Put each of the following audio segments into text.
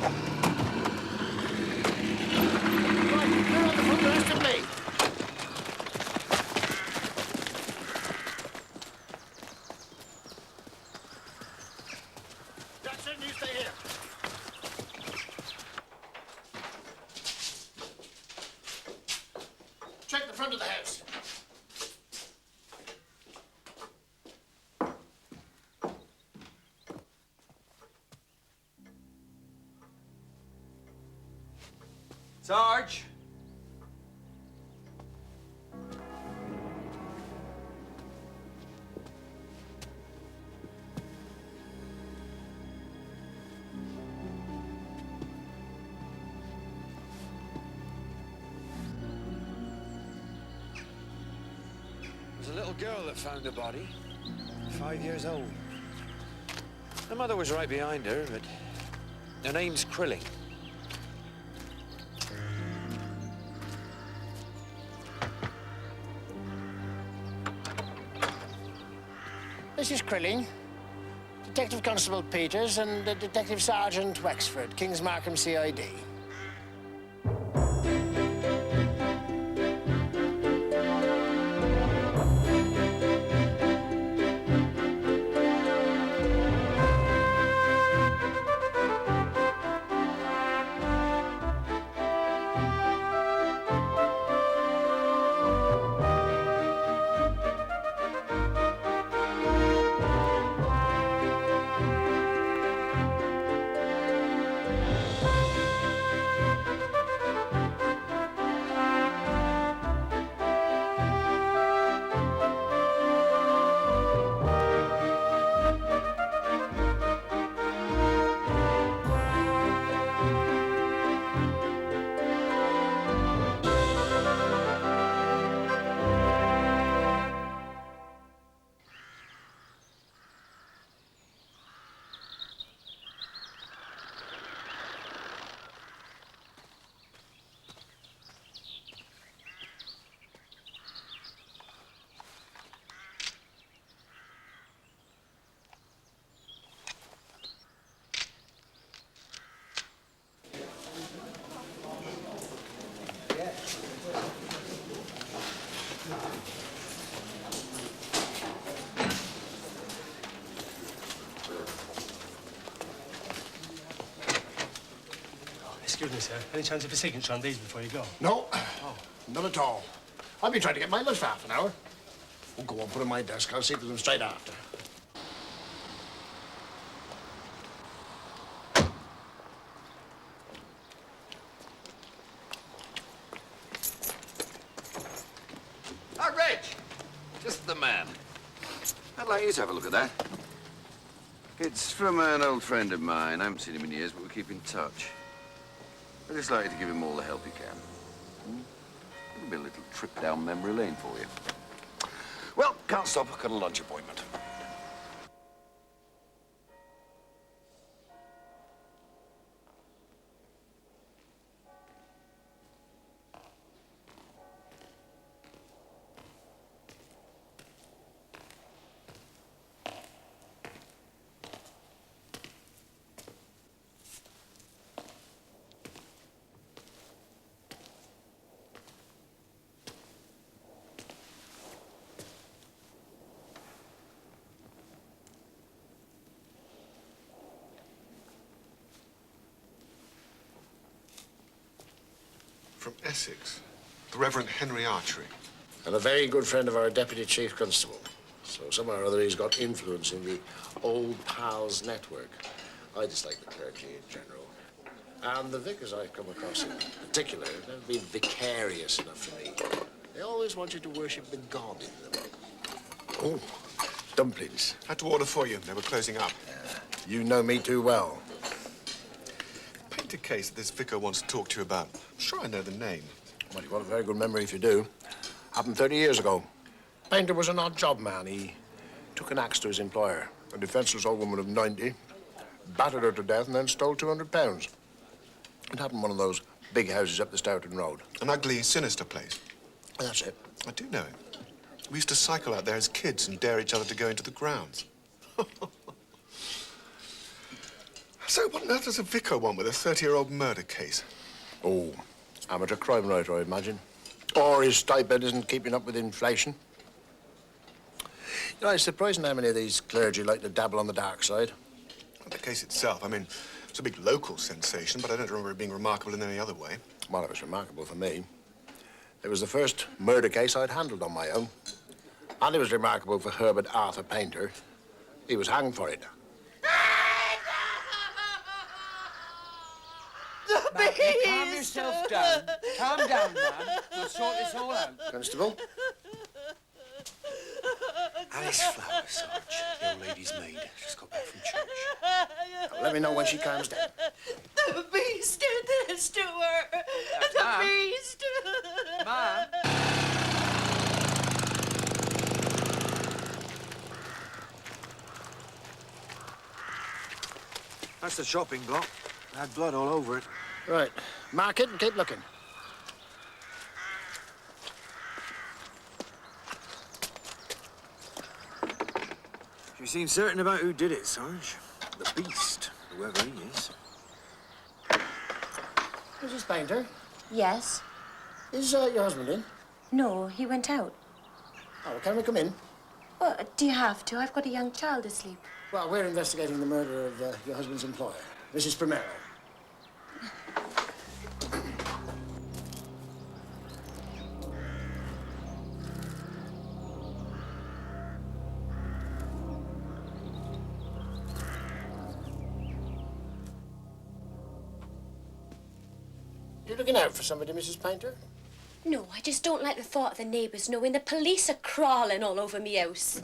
You're on the front, the rest of me. Jackson, you stay here. Check the front of the house. Sarge! There's a little girl that found the body, 5 years old. Her mother was right behind her, but her name's Krilling. Mrs. Krilling, Detective Constable Peters and Detective Sergeant Wexford, Kings Markham CID. Excuse me, sir. Any chance of a signature on these before you go? No, none at all. I've been trying to get mine for half an hour. Well, go on, put it on my desk. I'll see to them straight after. Oh, Reg! Just the man. I'd like you to have a look at that. It's from an old friend of mine. I haven't seen him in years, but we keep in touch. I'd just like you to give him all the help you can. It'll be a little trip down memory lane for you. Well, can't stop. I've got a lunch appointment. From Essex, the Reverend Henry Archery. And a very good friend of our Deputy Chief Constable. So somehow or other he's got influence in the Old Pals network. I dislike the clergy in general. And the vicars I've come across in particular have never been vicarious enough for me. They always want you to worship the God in them. Oh, dumplings. Had to order for you. They were closing up. You know me too well. Paint a case that this vicar wants to talk to you about. I'm sure I know the name. Well, you've got a very good memory if you do. Happened 30 years ago. Painter was an odd job man. He took an axe to his employer, a defenseless old woman of 90, battered her to death, and then stole £200. It happened in one of those big houses up the Stoughton Road. An ugly, sinister place. That's it. I do know it. We used to cycle out there as kids and dare each other to go into the grounds. So what on earth does a vicar want with a 30-year-old murder case? Oh, amateur crime writer, I imagine. Or his stipend isn't keeping up with inflation. You know, it's surprising how many of these clergy like to dabble on the dark side. The case itself, I mean, it's a big local sensation, but I don't remember it being remarkable in any other way. Well, it was remarkable for me. It was the first murder case I'd handled on my own. And it was remarkable for Herbert Arthur Painter. He was hanged for it. Calm yourself down. Calm down, man. We'll sort this all out. Constable? Alice Flowers, Sarge, the old lady's maid. Just got back from church. Let me know when she calms down. The beast did this to her. The Ma'am. beast. Man. That's the shopping block. It had blood all over it. Right. Mark it and keep looking. You seem certain about who did it, Sarge? The beast, whoever he is. Mrs. Painter, Yes? is your husband in? No, he went out. Oh, can we come in? Well, do you have to? I've got a young child asleep. Well, we're investigating the murder of your husband's employer, Mrs. Primero. You looking out for somebody, Mrs. Painter? No, I just don't like the thought of the neighbours knowing the police are crawling all over me house.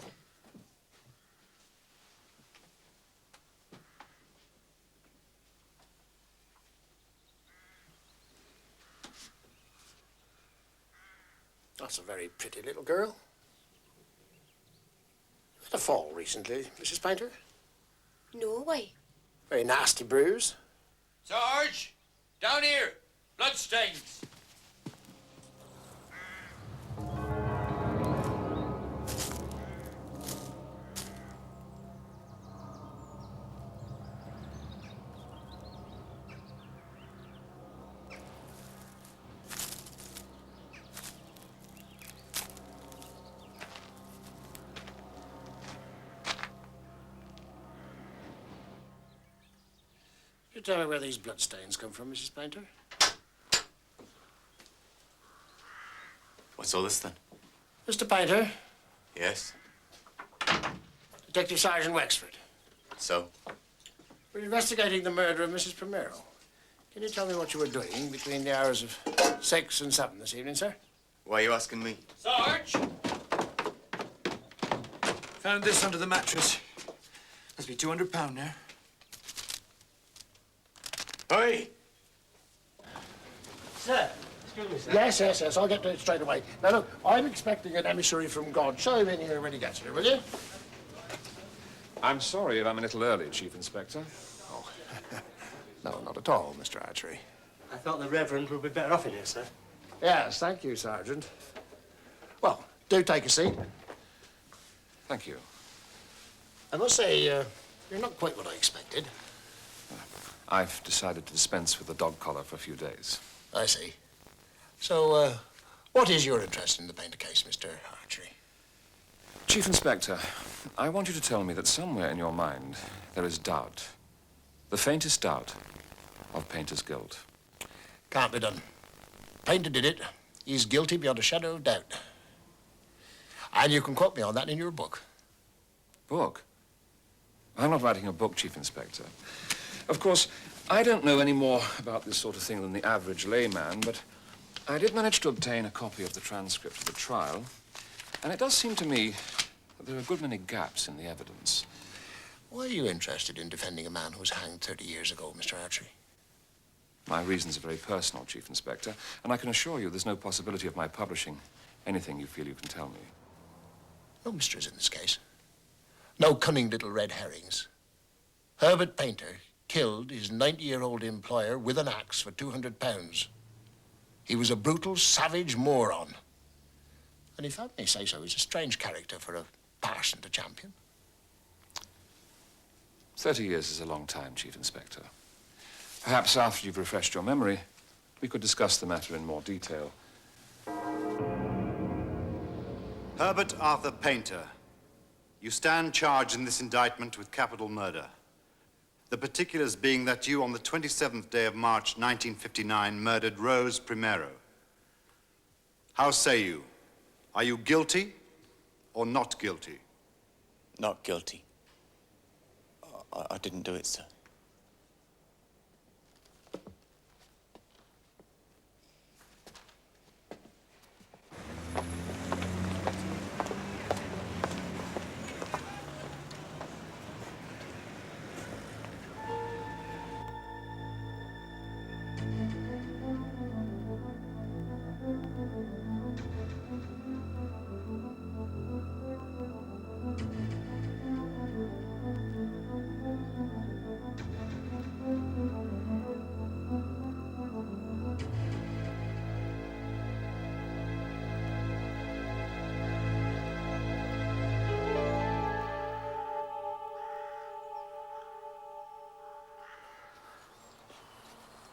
That's a very pretty little girl. You had a fall recently, Mrs. Painter. No way. Very nasty bruise. Sarge, down here. Bloodstains. You tell me where these bloodstains come from, Mrs. Painter? What's all this then? Mr. Painter, Yes. Detective Sergeant Wexford. So? We're investigating the murder of Mrs. Primero. Can you tell me what you were doing between the hours of 6 and 7 this evening, sir? Why are you asking me? Sarge. Found this under the mattress. Must be £200 there. Hey! Sir, excuse me, sir. Yes. I'll get to it straight away. Now, look, I'm expecting an emissary from God. Show him in here when he gets here, will you? I'm sorry if I'm a little early, Chief Inspector. Oh, no, not at all, Mr. Archery. I thought the Reverend would be better off in here, sir. Yes, thank you, Sergeant. Well, do take a seat. Thank you. I must say, you're not quite what I expected. I've decided to dispense with the dog collar for a few days. I see. So, what is your interest in the Painter case, Mr. Archery? Chief Inspector, I want you to tell me that somewhere in your mind there is doubt, the faintest doubt, of Painter's guilt. Can't be done. Painter did it. He's guilty beyond a shadow of doubt. And you can quote me on that in your book. Book? I'm not writing a book, Chief Inspector. Of course, I don't know any more about this sort of thing than the average layman, but I did manage to obtain a copy of the transcript of the trial, and it does seem to me that there are a good many gaps in the evidence. Why are you interested in defending a man who was hanged 30 years ago, Mr. Archery? My reasons are very personal, Chief Inspector, and I can assure you there's no possibility of my publishing anything you feel you can tell me. No mysteries in this case. No cunning little red herrings. Herbert Painter killed his 90-year-old employer with an axe for £200. He was a brutal, savage moron. And if I may say so, he's a strange character for a parson to champion. 30 years is a long time, Chief Inspector. Perhaps after you've refreshed your memory, we could discuss the matter in more detail. Herbert Arthur Painter, you stand charged in this indictment with capital murder. The particulars being that you, on the 27th day of March, 1959, murdered Rose Primero. How say you? Are you guilty or not guilty? Not guilty. I didn't do it, sir.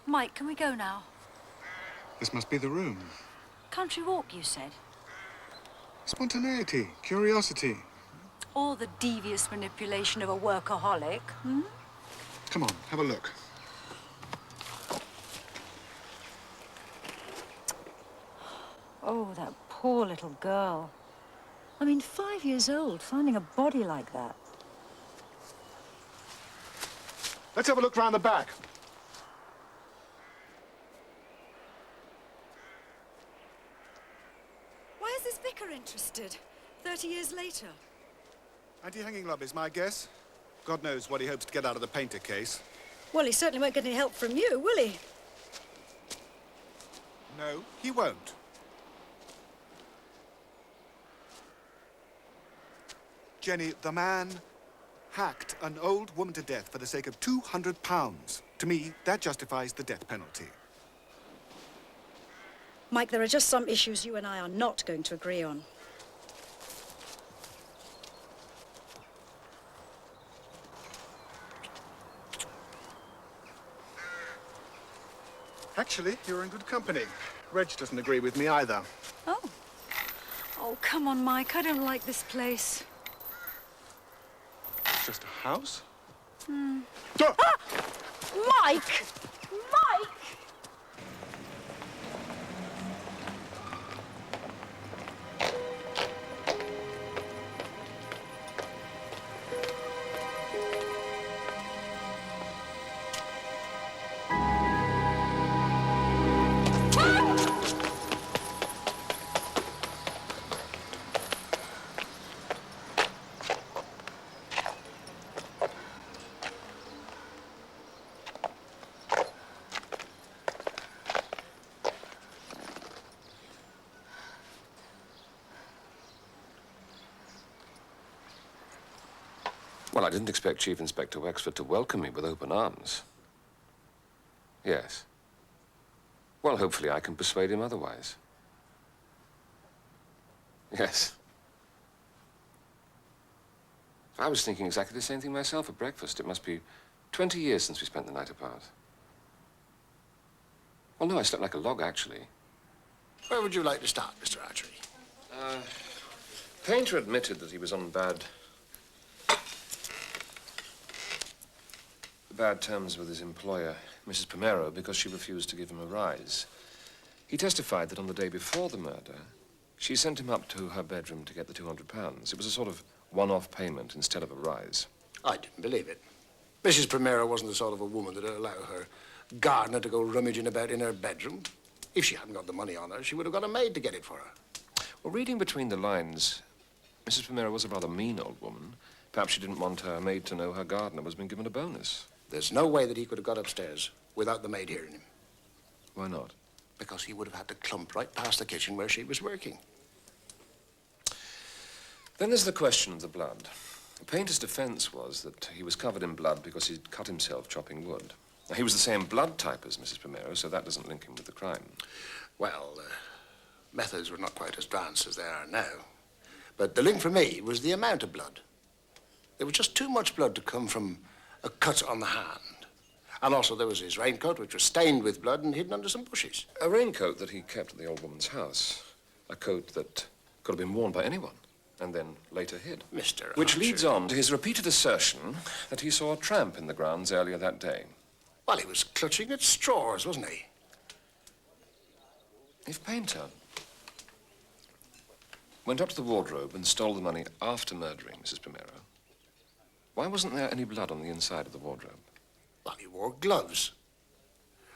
Mike, can we go now? This must be the room. Country walk, you said? Spontaneity, curiosity. Or the devious manipulation of a workaholic, hmm? Come on, have a look. Oh, that poor little girl. I mean, 5 years old, finding a body like that. Let's have a look round the back. Why is this vicar interested, 30 years later? Anti-hanging lobbies, my guess. God knows what he hopes to get out of the Painter case. Well, he certainly won't get any help from you, will he? No, he won't. Jenny, the man hacked an old woman to death for the sake of £200. To me, that justifies the death penalty. Mike, there are just some issues you and I are not going to agree on. Actually, you're in good company. Reg doesn't agree with me either. Oh. Oh, come on, Mike. I don't like this place. It's just a house? Hmm. Ah! Mike! Mike! Well, I didn't expect Chief Inspector Wexford to welcome me with open arms. Yes. Well, hopefully I can persuade him otherwise. Yes. I was thinking exactly the same thing myself at breakfast. It must be 20 years since we spent the night apart. Well, no, I slept like a log, actually. Where would you like to start, Mr. Archery? Painter admitted that he was on bad terms with his employer, Mrs. Primero, because she refused to give him a rise. He testified that on the day before the murder, she sent him up to her bedroom to get the £200. It was a sort of one-off payment instead of a rise. I didn't believe it. Mrs. Primero wasn't the sort of a woman that'd allow her gardener to go rummaging about in her bedroom. If she hadn't got the money on her, she would have got a maid to get it for her. Well, reading between the lines, Mrs. Primero was a rather mean old woman. Perhaps she didn't want her maid to know her gardener was being given a bonus. There's no way that he could have got upstairs without the maid hearing him. Why not? Because he would have had to clump right past the kitchen where she was working. Then there's the question of the blood. The painter's defense was that he was covered in blood because he'd cut himself chopping wood. Now, he was the same blood type as Mrs. Primero, so that doesn't link him with the crime. Well, methods were not quite as advanced as they are now. But the link for me was the amount of blood. There was just too much blood to come from a cut on the hand. And also there was his raincoat, which was stained with blood and hidden under some bushes. A raincoat that he kept at the old woman's house. A coat that could have been worn by anyone and then later hid. Mr. Which Archer. leads on to his repeated assertion that he saw a tramp in the grounds earlier that day. Well, he was clutching at straws, wasn't he? If Painter went up to the wardrobe and stole the money after murdering Mrs. Primero, why wasn't there any blood on the inside of the wardrobe? Well, he wore gloves.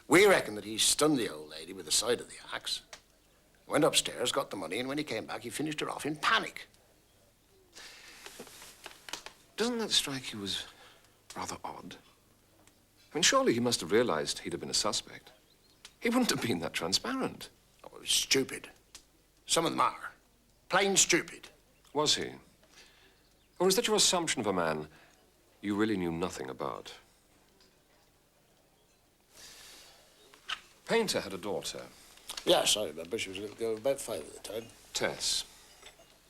We reckon that he stunned the old lady with the side of the axe, went upstairs, got the money, and when he came back, he finished her off in panic. Doesn't that strike you as rather odd? I mean, surely he must have realized he'd have been a suspect. He wouldn't have been that transparent. Oh, it was stupid. Some of them are. Plain stupid. Was he? Or is that your assumption of a man you really knew nothing about? Painter had a daughter. Yes, I remember. She was a little girl, about 5 at the time. Tess.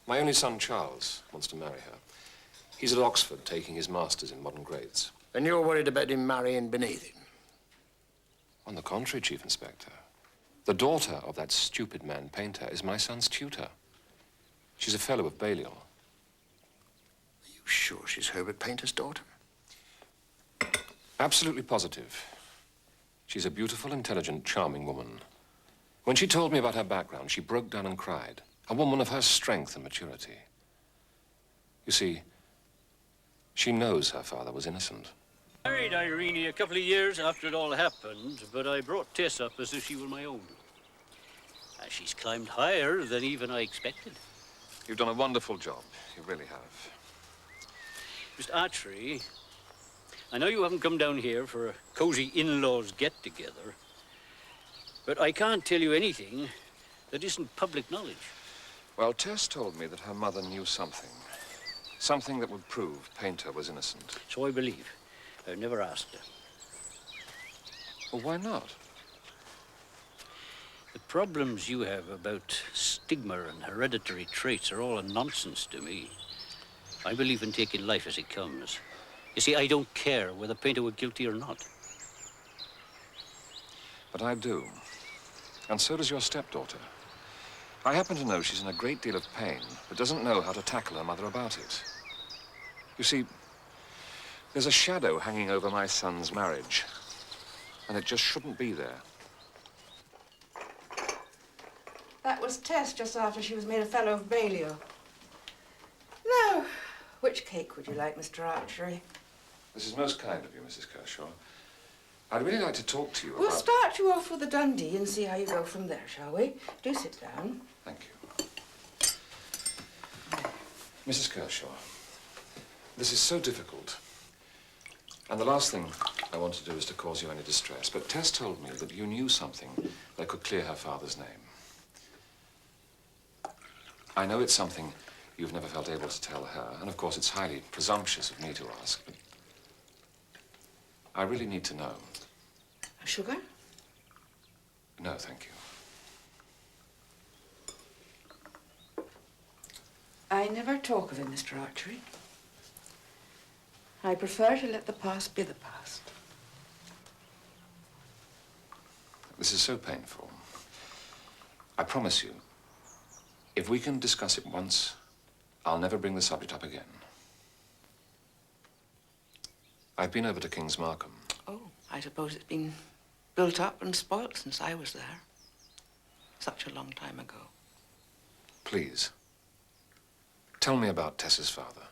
My only son, Charles, wants to marry her. He's at Oxford taking his master's in modern grades. And you're worried about him marrying beneath him? On the contrary, Chief Inspector. The daughter of that stupid man, Painter, is my son's tutor. She's a fellow of Balliol. Are you sure she's Herbert Painter's daughter? Absolutely positive. She's a beautiful, intelligent, charming woman. When she told me about her background, she broke down and cried. A woman of her strength and maturity. You see, she knows her father was innocent. Married Irene a couple of years after it all happened, but I brought Tess up as if she were my own. She's climbed higher than even I expected. You've done a wonderful job. You really have. Mr. Archery, I know you haven't come down here for a cozy in-laws get-together, but I can't tell you anything that isn't public knowledge. Well, Tess told me that her mother knew something. Something that would prove Painter was innocent. So I believe. I've never asked her. Well, why not? The problems you have about stigma and hereditary traits are all a nonsense to me. I believe in taking life as it comes. You see, I don't care whether Painter were guilty or not. But I do. And so does your stepdaughter. I happen to know she's in a great deal of pain, but doesn't know how to tackle her mother about it. You see, there's a shadow hanging over my son's marriage, and it just shouldn't be there. That was Tess just after she was made a fellow of Balliol. Now, which cake would you like, Mr. Archery? This is most kind of you, Mrs. Kershaw. I'd really like to talk to you We'll about... start you off with a Dundee and see how you go from there, shall we? Do sit down. Thank you. Mrs. Kershaw, this is so difficult. And the last thing I want to do is to cause you any distress. But Tess told me that you knew something that could clear her father's name. I know it's something you've never felt able to tell her, and of course it's highly presumptuous of me to ask, but I really need to know. Sugar? No, thank you. I never talk of it, Mr. Archery. I prefer to let the past be the past. This is so painful. I promise you, if we can discuss it once, I'll never bring the subject up again. I've been over to King's Markham. Oh, I suppose it's been built up and spoilt since I was there. Such a long time ago. Please, tell me about Tess's father.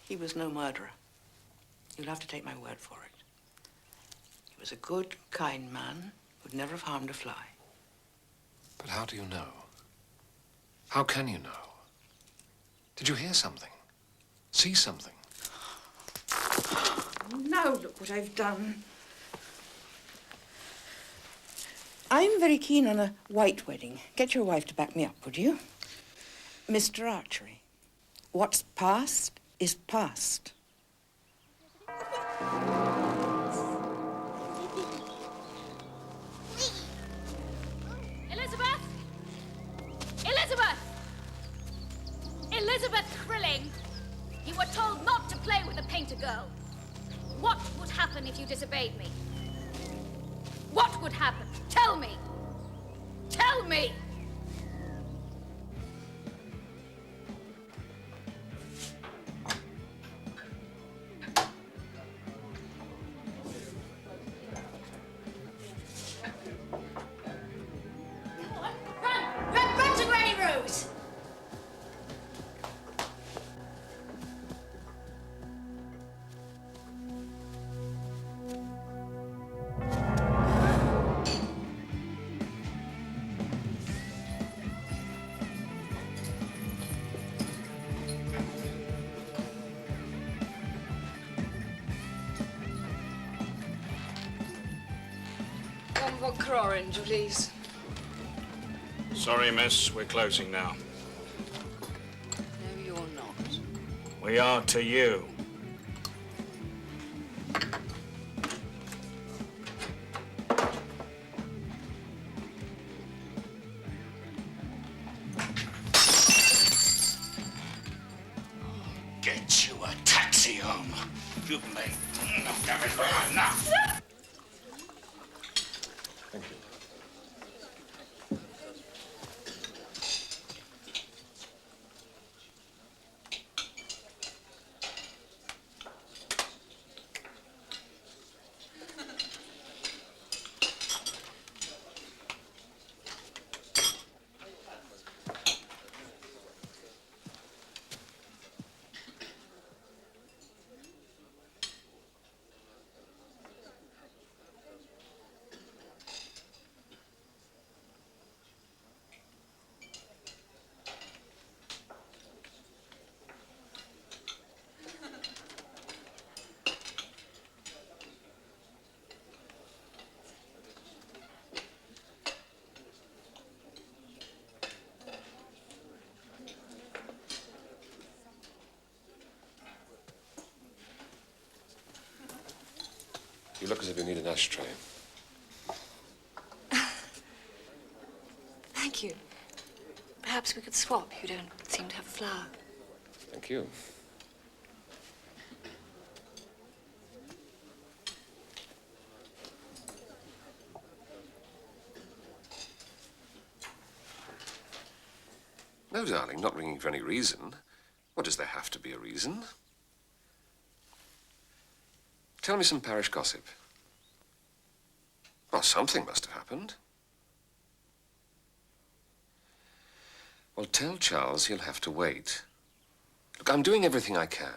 He was no murderer. You'll have to take my word for it. He was a good, kind man who'd never have harmed a fly. But how do you know? How can you know? Did you hear something? See something? Now look what I've done. I'm very keen on a white wedding. Get your wife to back me up, would you? Mr. Archery, what's past is past. Elizabeth! Elizabeth! Elizabeth Krilling! You were happen if you disobeyed me? What would happen? Tell me! Tell me! Run to Granny Rose! One vodka orange, please. Sorry, miss. We're closing now. No, you're not. We are to you. Get you a taxi home. You've made enough damage for enough. Thank you. You look as if you need an ashtray. Thank you. Perhaps we could swap. You don't seem to have a flower. Thank you. No, darling, not ringing for any reason. What, does there have to be a reason? Tell me some parish gossip. Well, something must have happened. Well, tell Charles he'll have to wait. Look, I'm doing everything I can.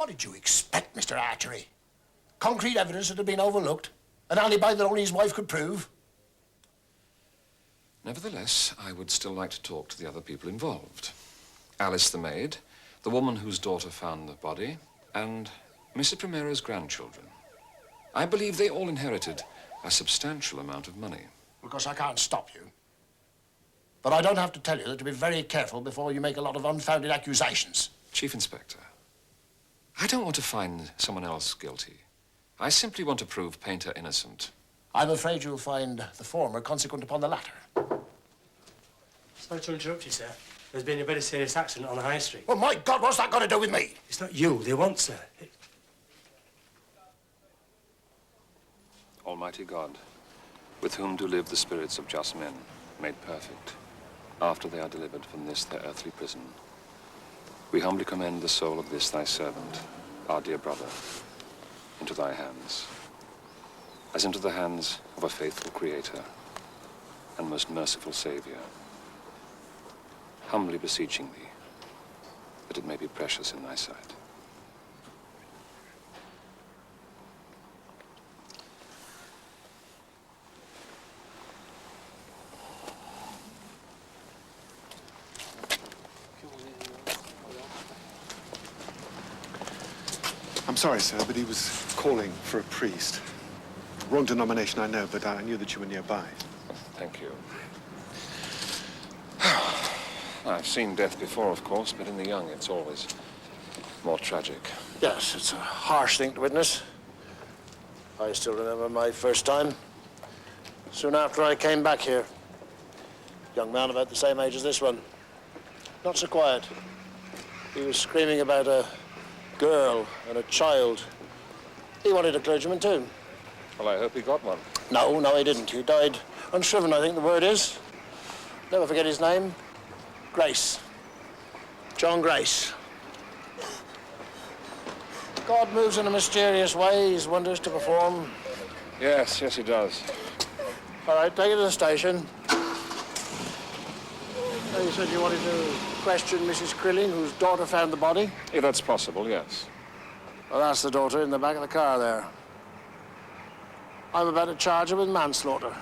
What did you expect, Mr. Archery? Concrete evidence that had been overlooked? An alibi that only his wife could prove? Nevertheless, I would still like to talk to the other people involved. Alice the maid, the woman whose daughter found the body, and Mrs. Primero's grandchildren. I believe they all inherited a substantial amount of money. Because I can't stop you. But I don't have to tell you that to be very careful before you make a lot of unfounded accusations. Chief Inspector, I don't want to find someone else guilty. I simply want to prove Painter innocent. I'm afraid you'll find the former consequent upon the latter. Sorry to interrupt you, sir. There's been a very serious accident on High Street. Well, my God, what's that got to do with me? It's not you they want, sir. Almighty God, with whom do live the spirits of just men, made perfect, after they are delivered from this their earthly prison, we humbly commend the soul of this thy servant, our dear brother, into thy hands, as into the hands of a faithful Creator and most merciful Savior, humbly beseeching thee that it may be precious in thy sight. I'm sorry, sir, but he was calling for a priest. Wrong denomination, I know, but I knew that you were nearby. Thank you. I've seen death before, of course, but in the young it's always more tragic. Yes, it's a harsh thing to witness. I still remember my first time. Soon after I came back here. Young man about the same age as this one. Not so quiet. He was screaming about a girl and a child. He wanted a clergyman too. Well, I hope he got one. No, he didn't. He died unshriven, I think the word is. Never forget his name. Grace. John Grace. God moves in a mysterious way. He's wonders to perform. Yes, he does. All right, take it to the station. You said you wanted to question Mrs. Crilling, whose daughter found the body? Yeah, that's possible, yes. Well, that's the daughter in the back of the car there. I'm about to charge her with manslaughter.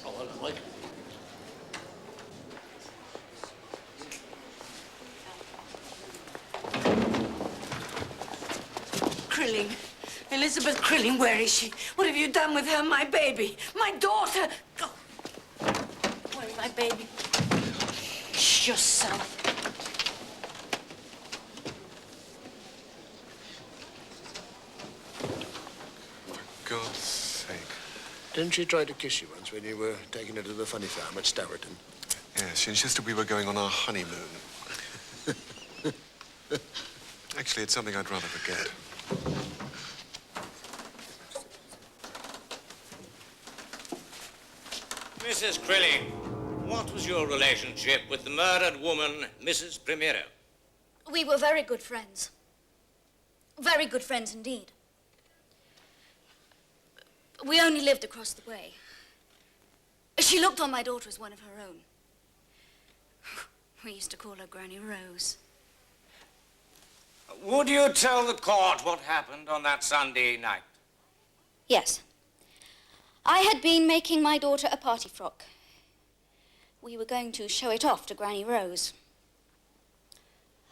Oh, hello, Mike. Crilling. Elizabeth Crilling, where is she? What have you done with her, my baby? My daughter! Oh. Where is my baby? Shh yourself. For God's sake. Didn't she try to kiss you once when you were taking her to the funny farm at Staverton? Yes, she insisted we were going on our honeymoon. Actually, it's something I'd rather forget. Mrs. Crilling, what was your relationship with the murdered woman, Mrs. Primero? We were very good friends. Very good friends indeed. We only lived across the way. She looked on my daughter as one of her own. We used to call her Granny Rose. Would you tell the court what happened on that Sunday night? Yes. I had been making my daughter a party frock. We were going to show it off to Granny Rose.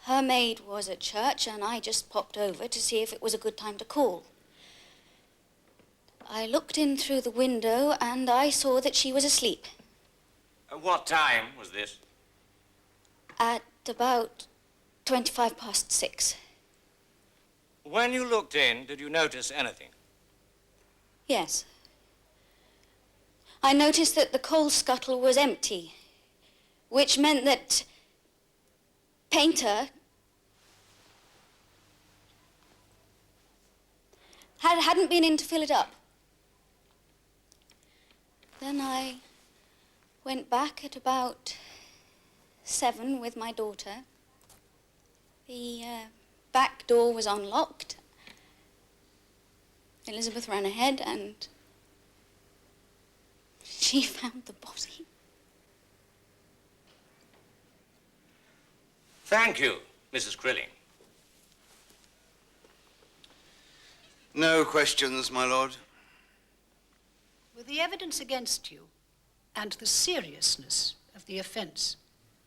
Her maid was at church, and I just popped over to see if it was a good time to call. I looked in through the window, and I saw that she was asleep. At what time was this? At about 6:25. When you looked in, did you notice anything? Yes. I noticed that the coal scuttle was empty, which meant that Painter hadn't been in to fill it up. Then I went back at about 7 with my daughter. The back door was unlocked. Elizabeth ran ahead and she found the body. Thank you, Mrs. Crilling. No questions, my lord. With the evidence against you and the seriousness of the offence,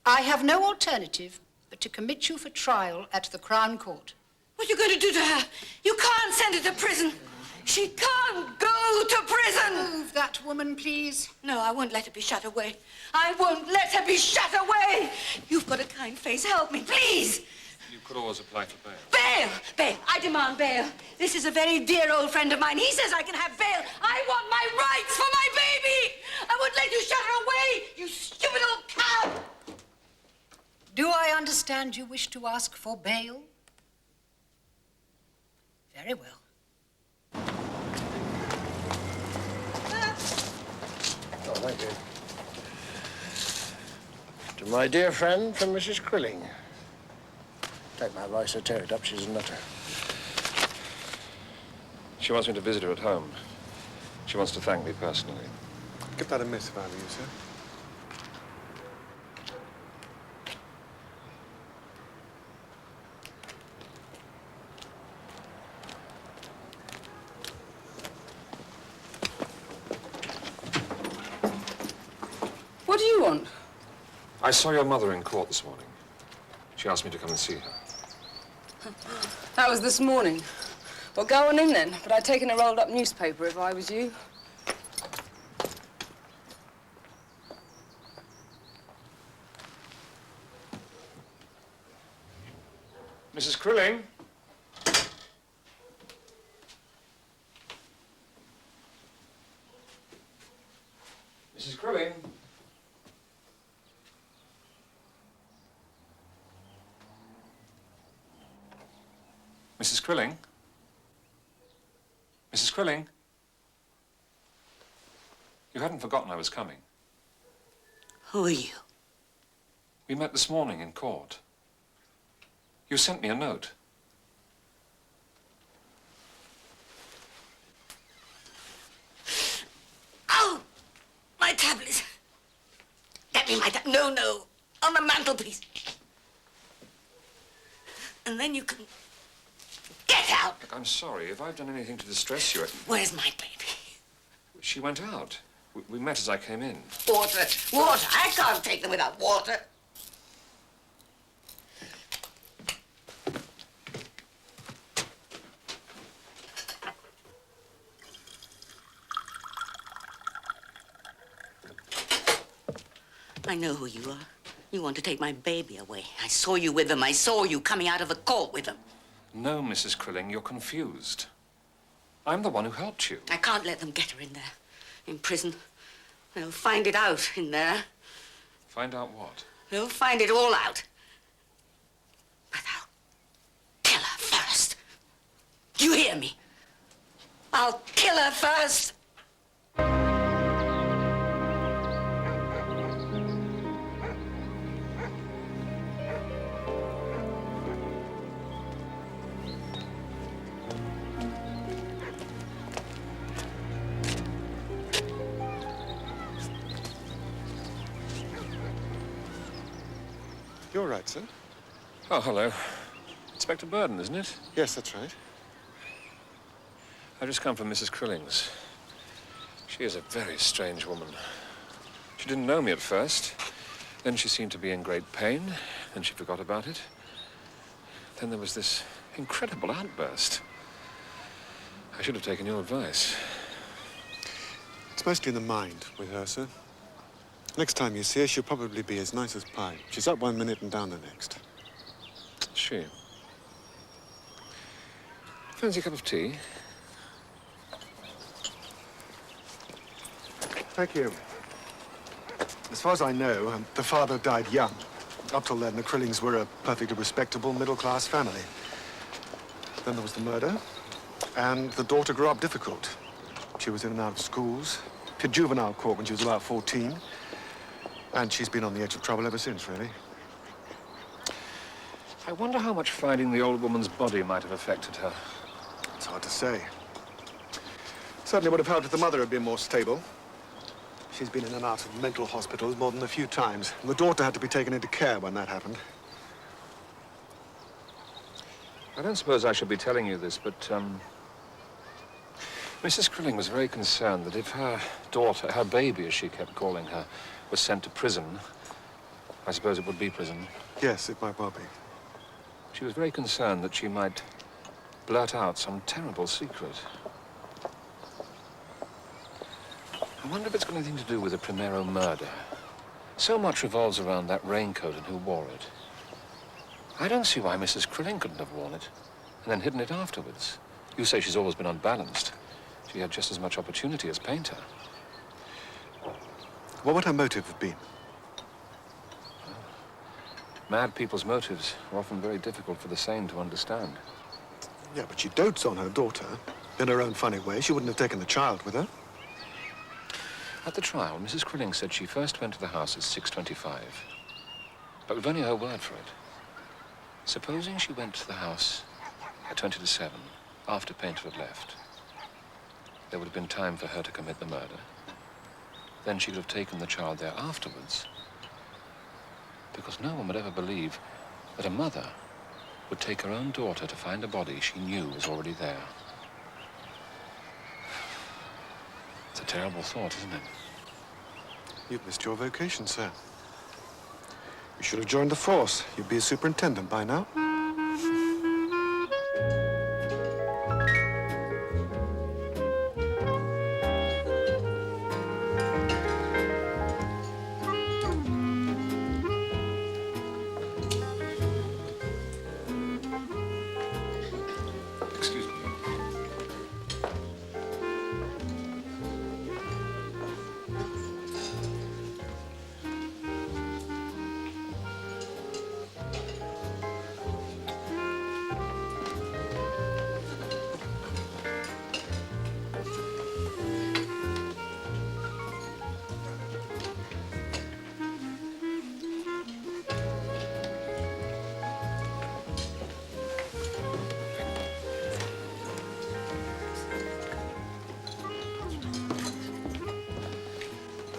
I have no alternative but to commit you for trial at the Crown Court. What are you going to do to her? You can't send her to prison. She can't go to prison. Move that woman, please. No, I won't let her be shut away. I won't let her be shut away. You've got a kind face. Help me, please. You could always apply for bail. Bail! Bail! I demand bail. This is a very dear old friend of mine. He says I can have bail. I want my rights for my baby. I wouldn't let you shut her away, you stupid old cab. Do I understand you wish to ask for bail? Very well. Oh, thank you. To my dear friend from Mrs. Crilling. Take my advice, so tear it up. She's a nutter. She wants me to visit her at home. She wants to thank me personally. Give that a miss if I were you, sir. What do you want? I saw your mother in court this morning. She asked me to come and see her. That was this morning. Well, go on in then, but I'd taken a rolled-up newspaper if I was you. Mrs. Crilling? Mrs. Crilling? Mrs. Crilling? Mrs. Crilling? You hadn't forgotten I was coming. Who are you? We met this morning in court. You sent me a note. Oh! My tablets. Get me my tablet. No, no. On the mantelpiece. And then you can get out. Look, I'm sorry. If I've done anything to distress you... Where's my baby? She went out. We met as I came in. Water. Water. I can't take them without water. I know who you are. You want to take my baby away. I saw you with them. I saw you coming out of the court with them. No, Mrs. Crilling, you're confused. I'm the one who helped you. I can't let them get her in there. In prison. They'll find it out in there. Find out what? They'll find it all out. But I'll kill her first. Do you hear me? I'll kill her first. You're right, sir. Oh, hello. Inspector Burden, isn't it? Yes, that's right. I've just come from Mrs. Crilling's. She is a very strange woman. She didn't know me at first. Then she seemed to be in great pain. Then she forgot about it. Then there was this incredible outburst. I should have taken your advice. It's mostly in the mind with her, sir. Next time you see her, she'll probably be as nice as pie. She's up one minute and down the next. She. Fancy a cup of tea? Thank you. As far as I know, the father died young. Up till then, the Krillings were a perfectly respectable middle-class family. Then there was the murder, and the daughter grew up difficult. She was in and out of schools, to juvenile court when she was about 14, and she's been on the edge of trouble ever since, really. I wonder how much finding the old woman's body might have affected her. It's hard to say. Certainly would have helped if the mother had been more stable. She's been in and out of mental hospitals more than a few times. And the daughter had to be taken into care when that happened. I don't suppose I should be telling you this, but, Mrs. Crilling was very concerned that if her daughter, her baby, as she kept calling her, was sent to prison, I suppose it would be prison. Yes, it might well be. She was very concerned that she might blurt out some terrible secret. I wonder if it's got anything to do with the Primero murder. So much revolves around that raincoat and who wore it. I don't see why Mrs. Crilling couldn't have worn it and then hidden it afterwards. You say she's always been unbalanced. She had just as much opportunity as Painter. What would her motive have been? Mad people's motives are often very difficult for the sane to understand. Yeah, but she dotes on her daughter. In her own funny way, she wouldn't have taken the child with her. At the trial, Mrs. Crilling said she first went to the house at 6:25. But we've only her word for it. Supposing she went to the house at 20 to 7, after Painter had left, there would have been time for her to commit the murder. Then she could have taken the child there afterwards. Because no one would ever believe that a mother would take her own daughter to find a body she knew was already there. It's a terrible thought, isn't it? You've missed your vocation, sir. You should have joined the force. You'd be a superintendent by now. Excuse me.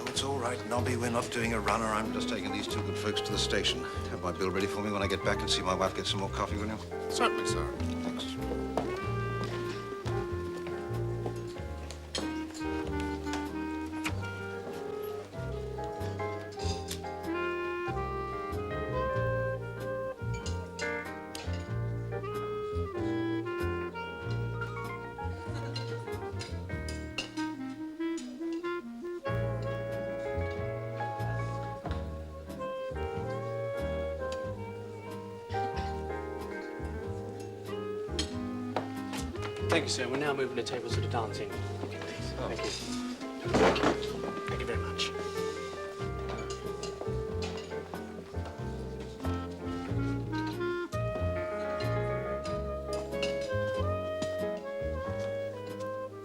Oh, it's all right, Nobby. We're not doing a runner. I'm just taking these two good folks to the station. Have my bill ready for me when I get back and see my wife get some more coffee, will you? Certainly, sir. Thanks. Thank you, sir. We're now moving the tables to the dancing. Thank you. Thank you very much.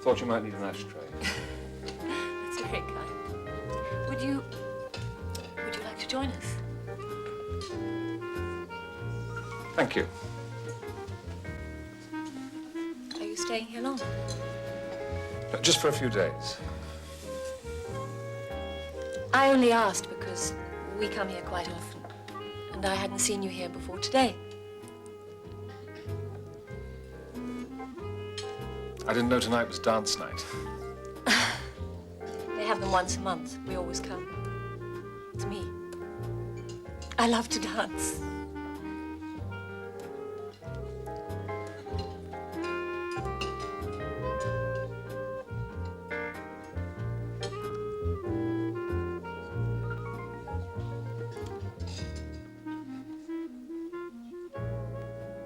Thought you might need an ashtray. That's very kind. Would you like to join us? Thank you. Are you staying here long? Just for a few days. I only asked because we come here quite often, and I hadn't seen you here before today. I didn't know tonight was dance night. They have them once a month. We always come. It's me. I love to dance.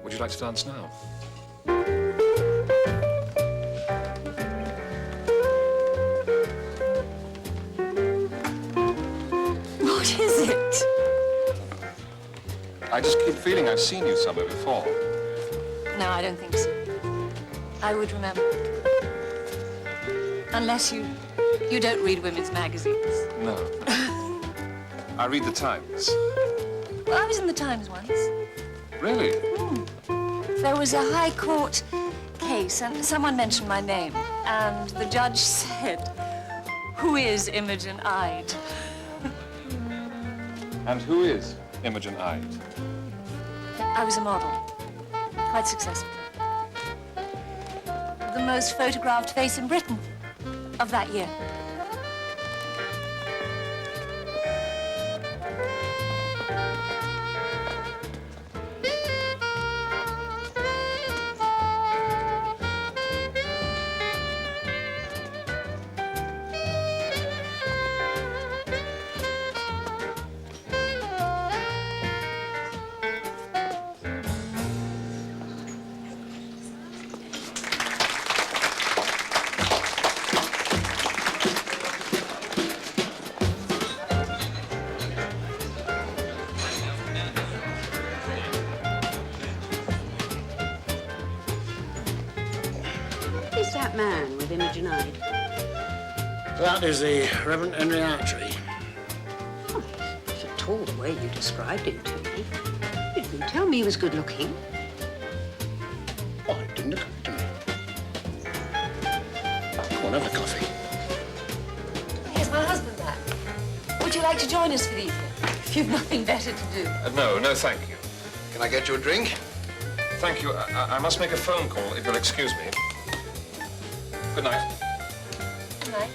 Would you like to dance now? What is it? I just keep feeling I've seen you somewhere before. No, I don't think so. I would remember. Unless you don't read women's magazines. No. I read the Times. Well, I was in the Times once. Really? There was a High Court case, and someone mentioned my name. And the judge said, "Who is Imogen Ide?" And who is Imogen Ide? I was a model. Quite successful. The most photographed face in Britain of that year. Who's that man with Imogen Ide? That is the Reverend Henry Archery. Oh, it's a tall the way you described him to me. You didn't tell me he was good looking. Oh, it didn't occur to me. Go on, have a coffee. Here's my husband back. Would you like to join us for the evening? If you've nothing better to do. No, thank you. Can I get you a drink? Thank you. I must make a phone call, if you'll excuse me. Good night. Good night.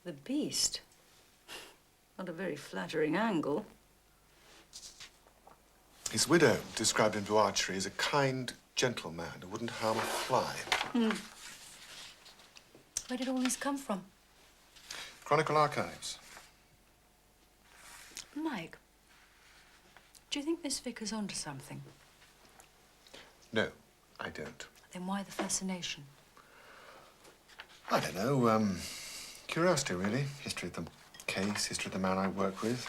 The beast? Not a very flattering angle. His widow described him to Archery as a kind, gentle man who wouldn't harm a fly. Where did all these come from? Chronicle Archives. Mike, do you think Miss Vickers onto something? No, I don't. Then why the fascination? I don't know, curiosity, really. History of the case, history of the man I work with.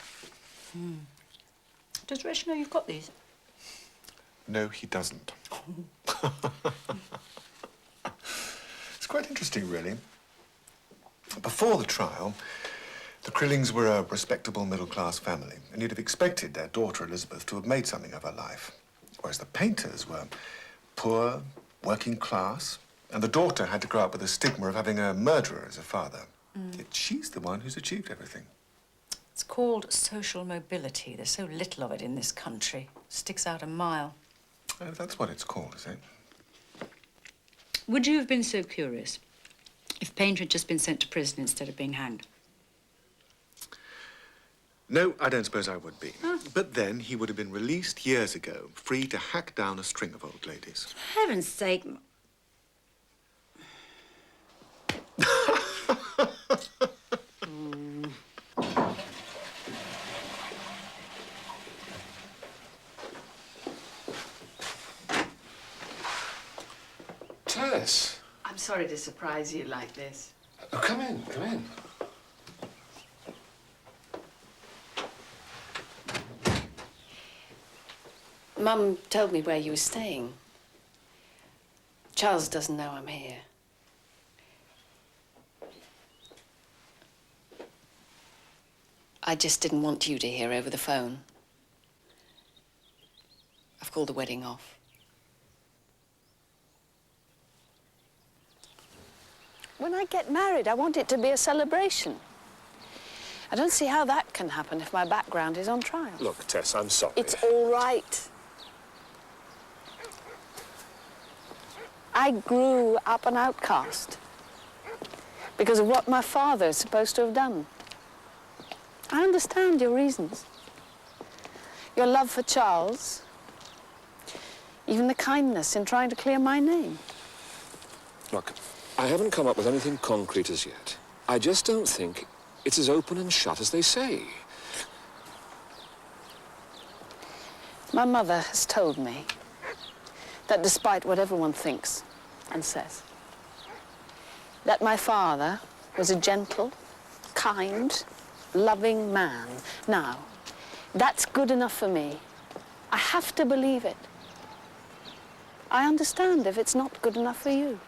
Does Resh know you've got these? No, he doesn't. It's quite interesting, really. Before the trial, the Krillings were a respectable middle-class family, and you'd have expected their daughter, Elizabeth, to have made something of her life. Whereas the Painters were poor, working class, and the daughter had to grow up with the stigma of having a murderer as a father. Yet she's the one who's achieved everything. It's called social mobility. There's so little of it in this country. Sticks out a mile. Oh, that's what it's called, is it? Would you have been so curious if Painter had just been sent to prison instead of being hanged? No, I don't suppose I would be. But then he would have been released years ago, free to hack down a string of old ladies. For heaven's sake. Tess. I'm sorry to surprise you like this. Oh, come in, come in. Mum told me where you were staying. Charles doesn't know I'm here. I just didn't want you to hear over the phone. I've called the wedding off. When I get married, I want it to be a celebration. I don't see how that can happen if my background is on trial. Look, Tess, I'm sorry. It's all right. I grew up an outcast because of what my father is supposed to have done. I understand your reasons. Your love for Charles, even the kindness in trying to clear my name. Look, I haven't come up with anything concrete as yet. I just don't think it's as open and shut as they say. My mother has told me that despite what everyone thinks and says, that my father was a gentle, kind, loving man. Now, that's good enough for me. I have to believe it. I understand if it's not good enough for you.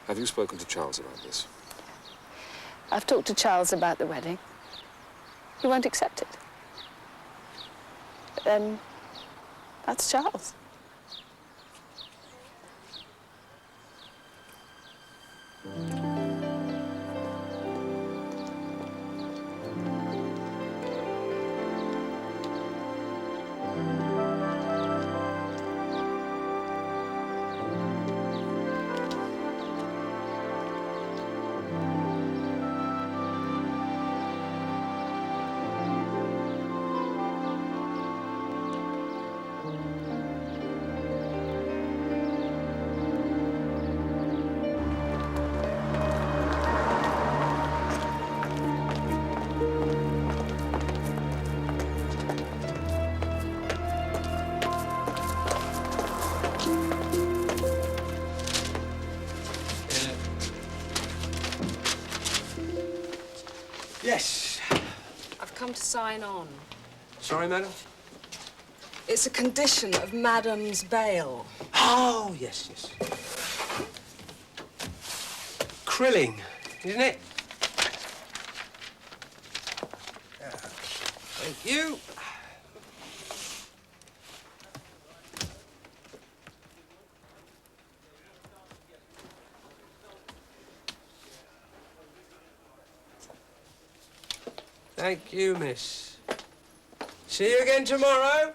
Have you spoken to Charles about this? I've talked to Charles about the wedding. He won't accept it. But then, that's Charles. Yes. I've come to sign on. Sorry, madam? It's a condition of Madam's bail. Oh, yes, yes. Krilling, isn't it? Thank you. Thank you, miss. See you again tomorrow.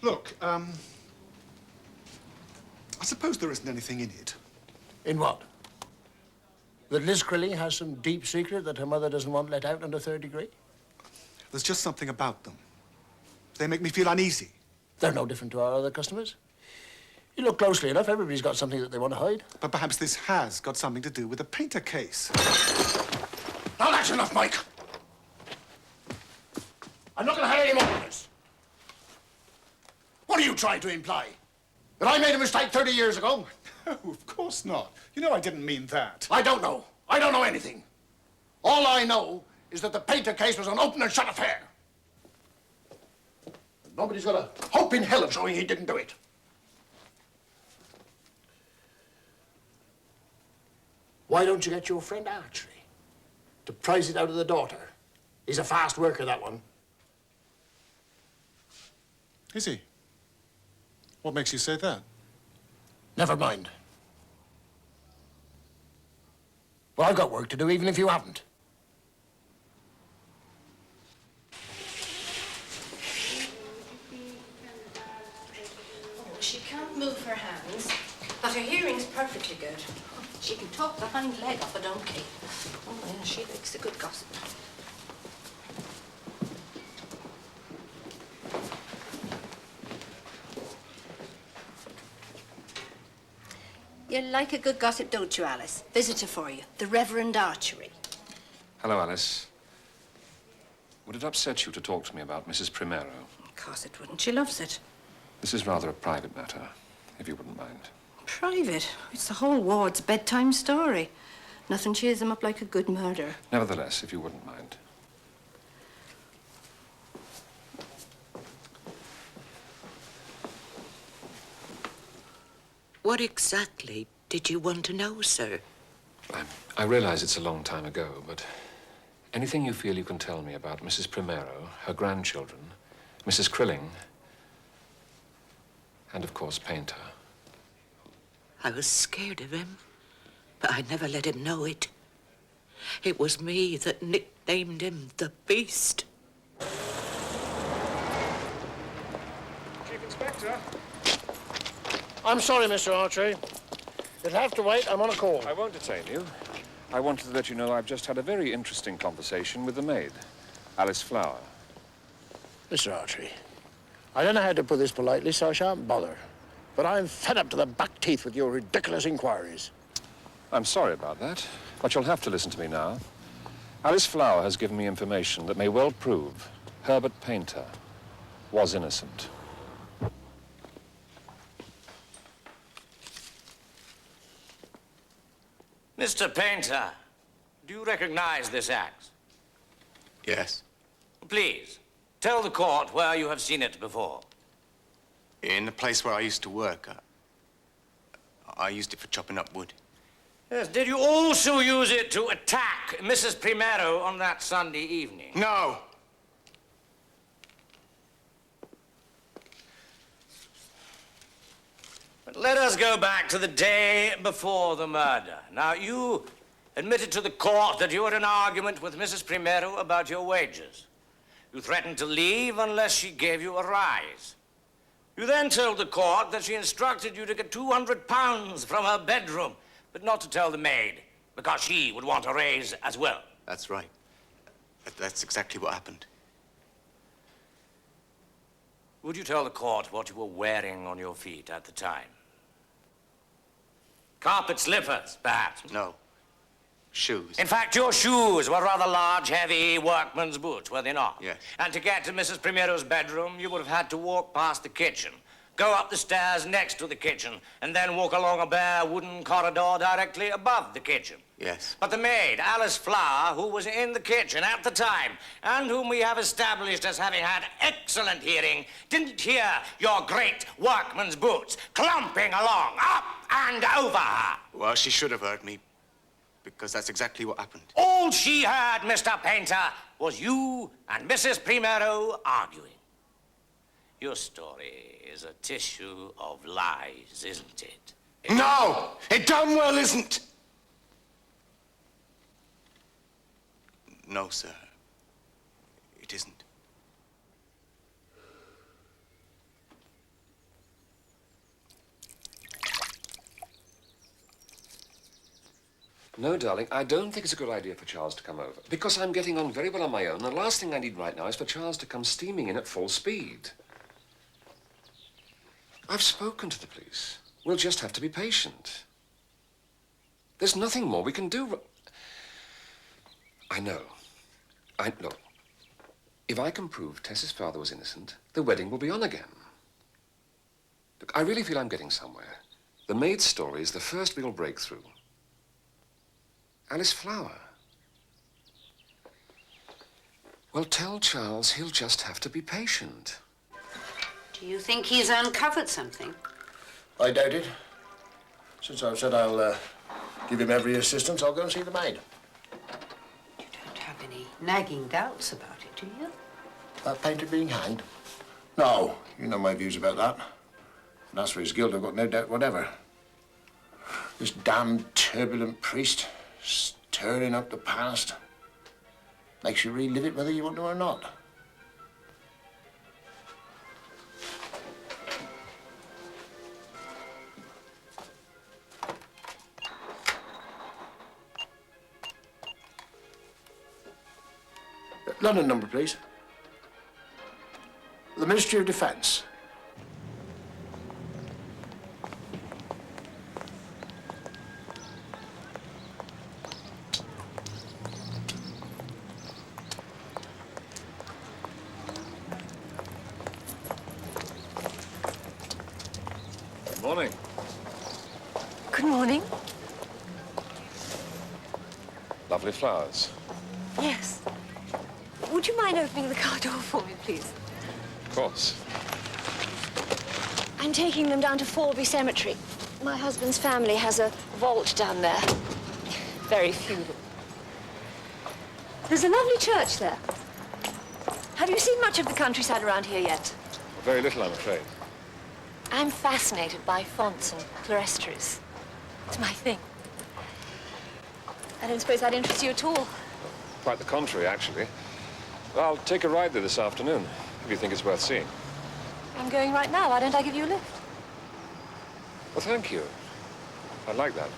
Look, I suppose there isn't anything in it. In what? That Liz Crilling has some deep secret that her mother doesn't want let out under third degree? There's just something about them. They make me feel uneasy. They're no different to our other customers. You look closely enough, everybody's got something that they want to hide. But perhaps this has got something to do with the painter case. Now that's enough, Mike. I'm not going to have any more of this. What are you trying to imply? That I made a mistake 30 years ago? No, of course not. You know I didn't mean that. I don't know. I don't know anything. All I know is that the painter case was an open and shut affair. Nobody's got a hope in hell of showing he didn't do it. Why don't you get your friend Archery to prize it out of the daughter? He's a fast worker, that one. Is he? What makes you say that? Never mind. Well, I've got work to do, even if you haven't. Oh, she can't move her hands, but her hearing's perfectly good. She can talk the hind leg off a donkey. Oh, yeah, she makes a good gossip. You like a good gossip, don't you, Alice? Visitor for you, the Reverend Archery. Hello, Alice. Would it upset you to talk to me about Mrs. Primero? Of course it wouldn't. She loves it. This is rather a private matter, if you wouldn't mind. Private? It's the whole ward's bedtime story. Nothing cheers them up like a good murder. Nevertheless, if you wouldn't mind. What exactly did you want to know, sir? I realize it's a long time ago, but anything you feel you can tell me about Mrs. Primero, her grandchildren, Mrs. Crilling, and, of course, Painter. I was scared of him, but I never let him know it. It was me that nicknamed him the Beast. Chief Inspector. I'm sorry, Mr. Archery. You'll have to wait. I'm on a call. I won't detain you. I wanted to let you know I've just had a very interesting conversation with the maid, Alice Flower. Mr. Archery, I don't know how to put this politely, so I shan't bother. But I'm fed up to the back teeth with your ridiculous inquiries. I'm sorry about that, but you'll have to listen to me now. Alice Flower has given me information that may well prove Herbert Painter was innocent. Mr. Painter, do you recognize this axe? Yes. Please, tell the court where you have seen it before. In the place where I used to work. I used it for chopping up wood. Yes, did you also use it to attack Mrs. Primero on that Sunday evening? No! But let us go back to the day before the murder. Now, you admitted to the court that you had an argument with Mrs. Primero about your wages. You threatened to leave unless she gave you a rise. You then told the court that she instructed you to get £200 from her bedroom, but not to tell the maid, because she would want a raise as well. That's right. That's exactly what happened. Would you tell the court what you were wearing on your feet at the time? Carpet slippers, perhaps? No. Shoes. In fact, your shoes were rather large, heavy workman's boots, were they not? Yes. And to get to Mrs. Primero's bedroom, you would have had to walk past the kitchen, go up the stairs next to the kitchen, and then walk along a bare wooden corridor directly above the kitchen. Yes. But the maid, Alice Flower, who was in the kitchen at the time, and whom we have established as having had excellent hearing, didn't hear your great workman's boots clumping along, up and over her. Well, she should have heard me, because that's exactly what happened. All she heard, Mr. Painter, was you and Mrs. Primero arguing. Your story is a tissue of lies, isn't it? No! It damn well isn't! No, sir. It isn't. No, darling, I don't think it's a good idea for Charles to come over. Because I'm getting on very well on my own. The last thing I need right now is for Charles to come steaming in at full speed. I've spoken to the police. We'll just have to be patient. There's nothing more we can do. I know. Look, if I can prove Tess's father was innocent, the wedding will be on again. Look, I really feel I'm getting somewhere. The maid's story is the first real breakthrough. Alice Flower. Well, tell Charles he'll just have to be patient. Do you think he's uncovered something? I doubt it. Since I've said I'll give him every assistance, I'll go and see the maid. You don't have any nagging doubts about it, do you? That painter being hanged? No, you know my views about that. And as for his guilt, I've got no doubt whatever. This damned turbulent priest stirring up the past makes you relive it whether you want to or not. London number, please. The Ministry of Defence. Good morning. Good morning. Lovely flowers. Yes. Would you mind opening the car door for me, please? Of course. I'm taking them down to Forby Cemetery. My husband's family has a vault down there. Very feudal. There's a lovely church there. Have you seen much of the countryside around here yet? Very little, I'm afraid. I'm fascinated by fonts and clerestories. It's my thing. I don't suppose that interests you at all. Quite the contrary, actually. I'll take a ride there this afternoon, if you think it's worth seeing. I'm going right now. Why don't I give you a lift? Well, thank you. I'd like that.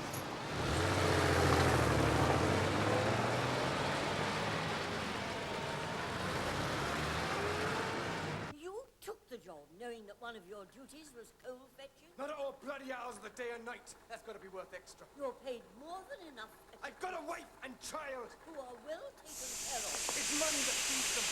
You took the job knowing that one of your duties was coal fetching? Not at all bloody hours of the day and night. That's got to be worth extra. You're paid more than enough. I've got a wife and child. Who are well taken care of. It's money that feeds them.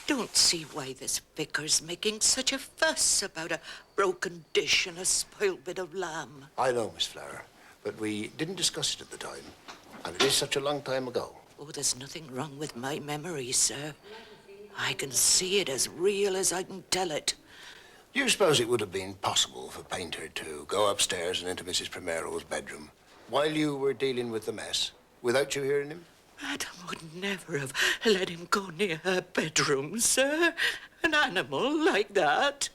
Don't see why this vicar's making such a fuss about a broken dish and a spoiled bit of lamb. I know, Miss Flower, but we didn't discuss it at the time. And it is such a long time ago. Oh, there's nothing wrong with my memory, sir. I can see it as real as I can tell it. Do you suppose it would have been possible for Painter to go upstairs and into Mrs. Primero's bedroom while you were dealing with the mess, without you hearing him? Madam would never have let him go near her bedroom, sir. An animal like that.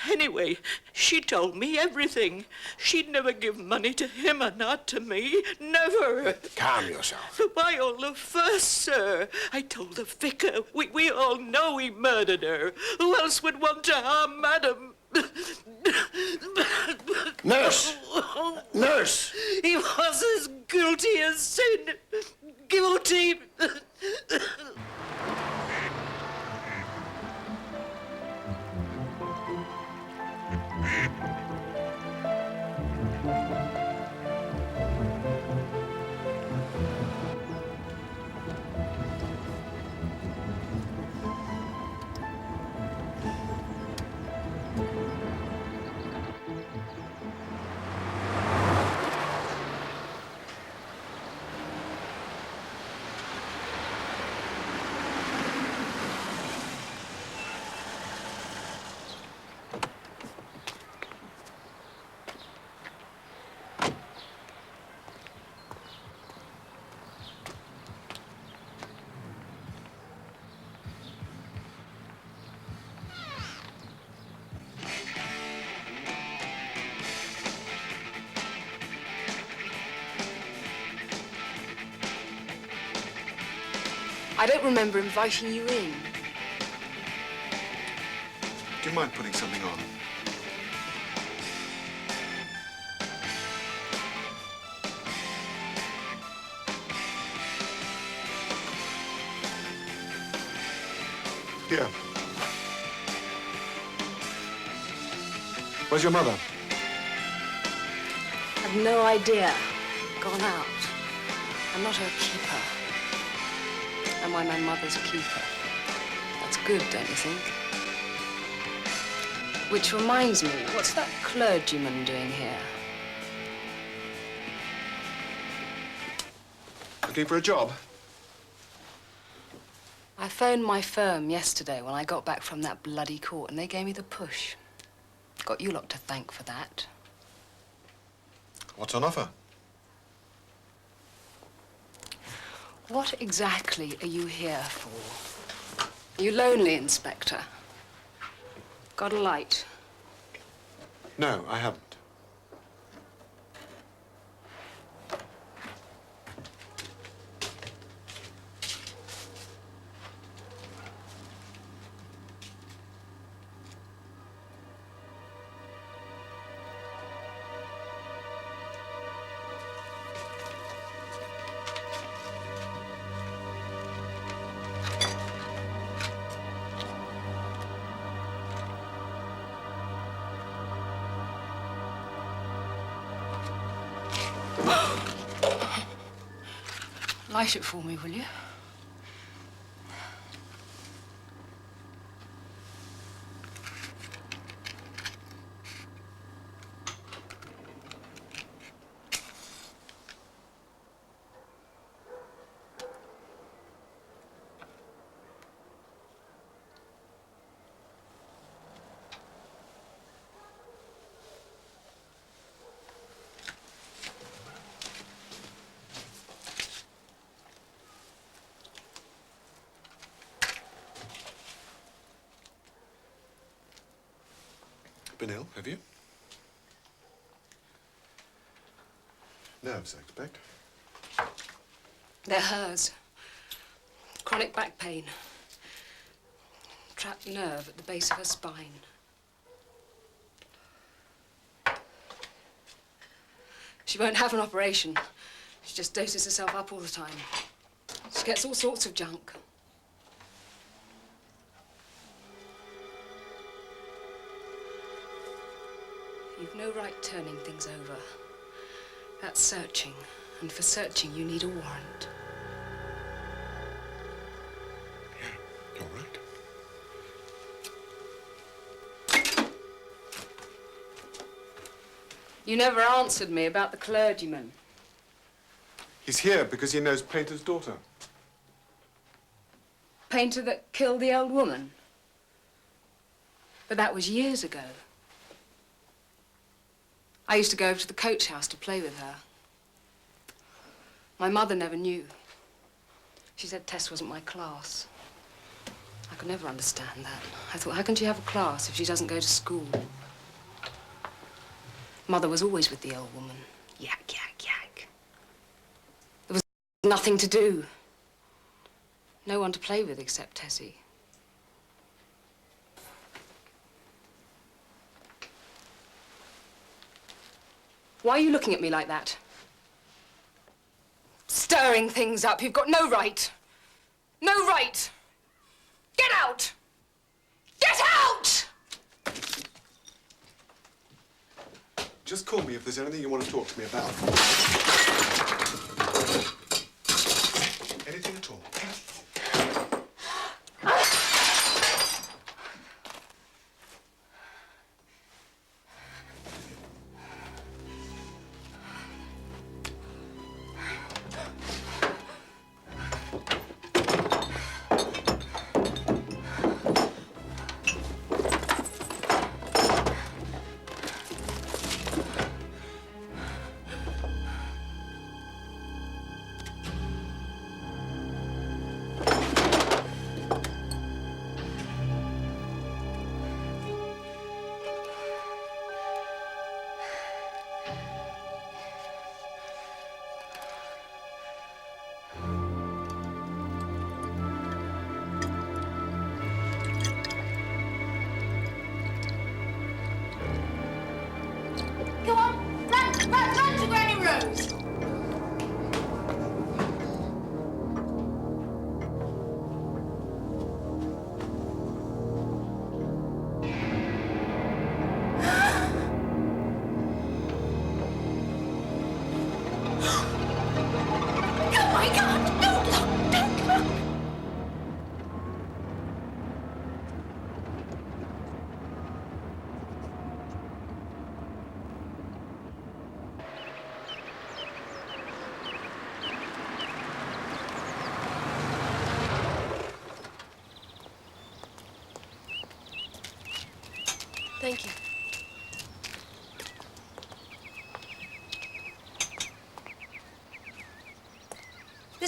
Anyway, she told me everything. She'd never give money to him and not to me. Never. Calm yourself. But why all the fuss, sir? I told the vicar. We all know he murdered her. Who else would want to harm Madam? Nurse! Nurse! He was as guilty as sin. Guilty. I don't remember inviting you in. Do you mind putting something on? Here. Where's your mother? I've no idea. Gone out. I'm not her keeper. Am I my mother's keeper? That's good, don't you think? Which reminds me, what's that clergyman doing here? Looking for a job? I phoned my firm yesterday when I got back from that bloody court, and they gave me the push. Got you lot to thank for that. What's on offer? What exactly are you here for? Are you lonely, Inspector? Got a light? No, I haven't. Light it for me, will you? Been ill, have you? Nerves, I expect. They're hers. Chronic back pain. Trapped nerve at the base of her spine. She won't have an operation. She just doses herself up all the time. She gets all sorts of junk. You've no right turning things over. That's searching. And for searching, you need a warrant. All right. You never answered me about the clergyman. He's here because he knows Painter's daughter. Painter that killed the old woman? But that was years ago. I used to go over to the coach house to play with her. My mother never knew. She said Tess wasn't my class. I could never understand that. I thought, how can she have a class if she doesn't go to school? Mother was always with the old woman. Yak, yak, yak. There was nothing to do. No one to play with except Tessie. Why are you looking at me like that? Stirring things up. You've got no right. No right. Get out! Get out! Just call me if there's anything you want to talk to me about. Anything at all.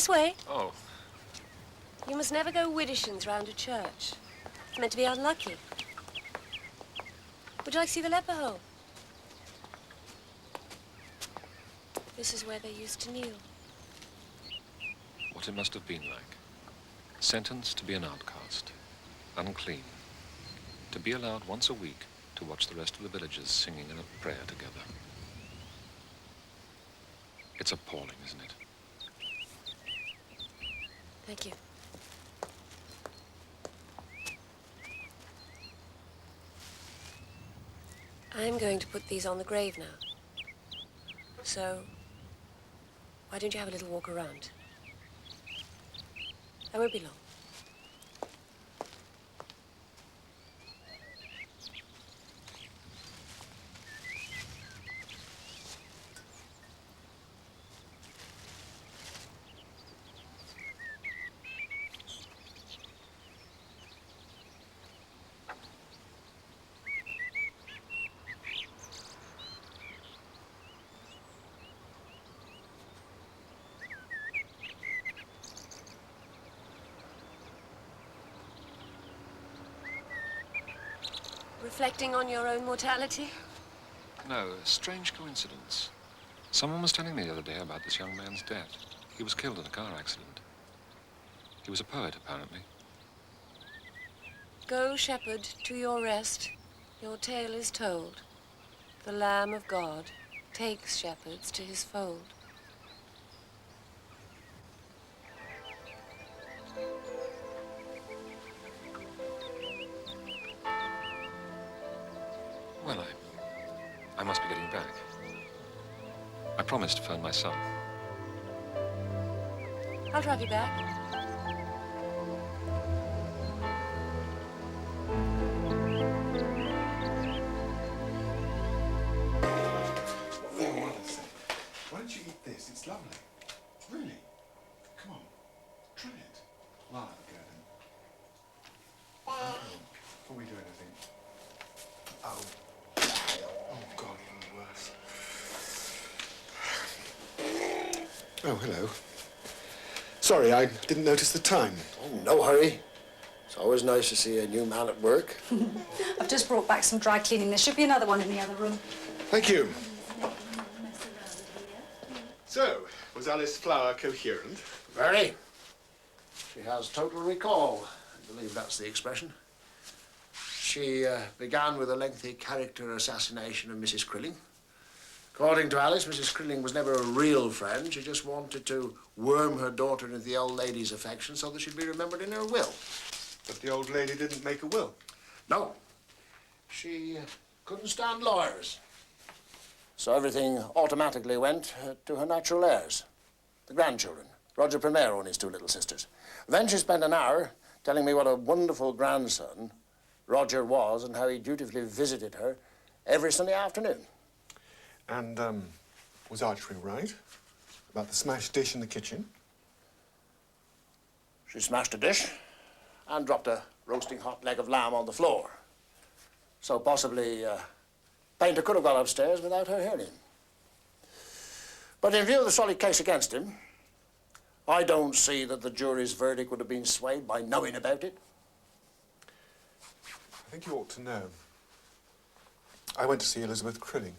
This way. Oh. You must never go widdershins round a church. It's meant to be unlucky. Would you like to see the leper hole? This is where they used to kneel. What it must have been like. Sentenced to be an outcast, unclean, to be allowed once a week to watch the rest of the villagers singing in a prayer together. It's appalling, isn't it? Thank you. I'm going to put these on the grave now. So, why don't you have a little walk around? I won't be long. Reflecting on your own mortality? No, a strange coincidence. Someone was telling me the other day about this young man's death. He was killed in a car accident. He was a poet, apparently. Go, shepherd, to your rest. Your tale is told. The Lamb of God takes shepherds to his fold. Well, I must be getting back. I promised to phone my son. I'll drive you back. Why don't you eat this? It's lovely. Really? Come on. Try it. Well, go then. Before we do anything. Oh. Oh, God, even worse. Oh, hello. Sorry, I didn't notice the time. Oh, no hurry. It's always nice to see a new man at work. I've just brought back some dry cleaning. There should be another one in the other room. Thank you. So, was Alice Flower coherent? Very. She has total recall. I believe that's the expression. She began with a lengthy character assassination of Mrs. Crilling. According to Alice, Mrs. Crilling was never a real friend. She just wanted to worm her daughter into the old lady's affection so that she'd be remembered in her will. But the old lady didn't make a will? No. She couldn't stand lawyers. So everything automatically went to her natural heirs, the grandchildren, Roger Primero and his two little sisters. Then she spent an hour telling me what a wonderful grandson Roger was and how he dutifully visited her every Sunday afternoon. And, was Archery right about the smashed dish in the kitchen? She smashed a dish and dropped a roasting hot leg of lamb on the floor. So possibly Painter could have got upstairs without her hearing him. But in view of the solid case against him, I don't see that the jury's verdict would have been swayed by knowing about it. I think you ought to know. I went to see Elizabeth Crilling.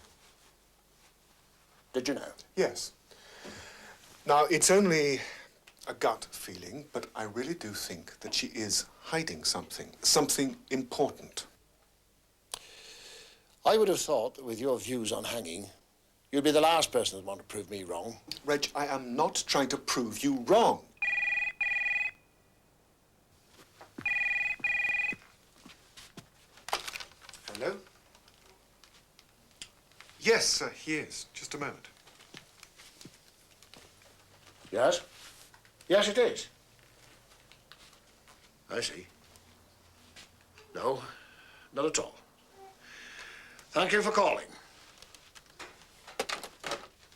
Did you know? Yes. Now, it's only a gut feeling, but I really do think that she is hiding something, something important. I would have thought that with your views on hanging, you'd be the last person that want to prove me wrong. Reg, I am not trying to prove you wrong. Hello? Yes, he is. Just a moment. Yes? Yes, it is. I see. No, not at all. Thank you for calling.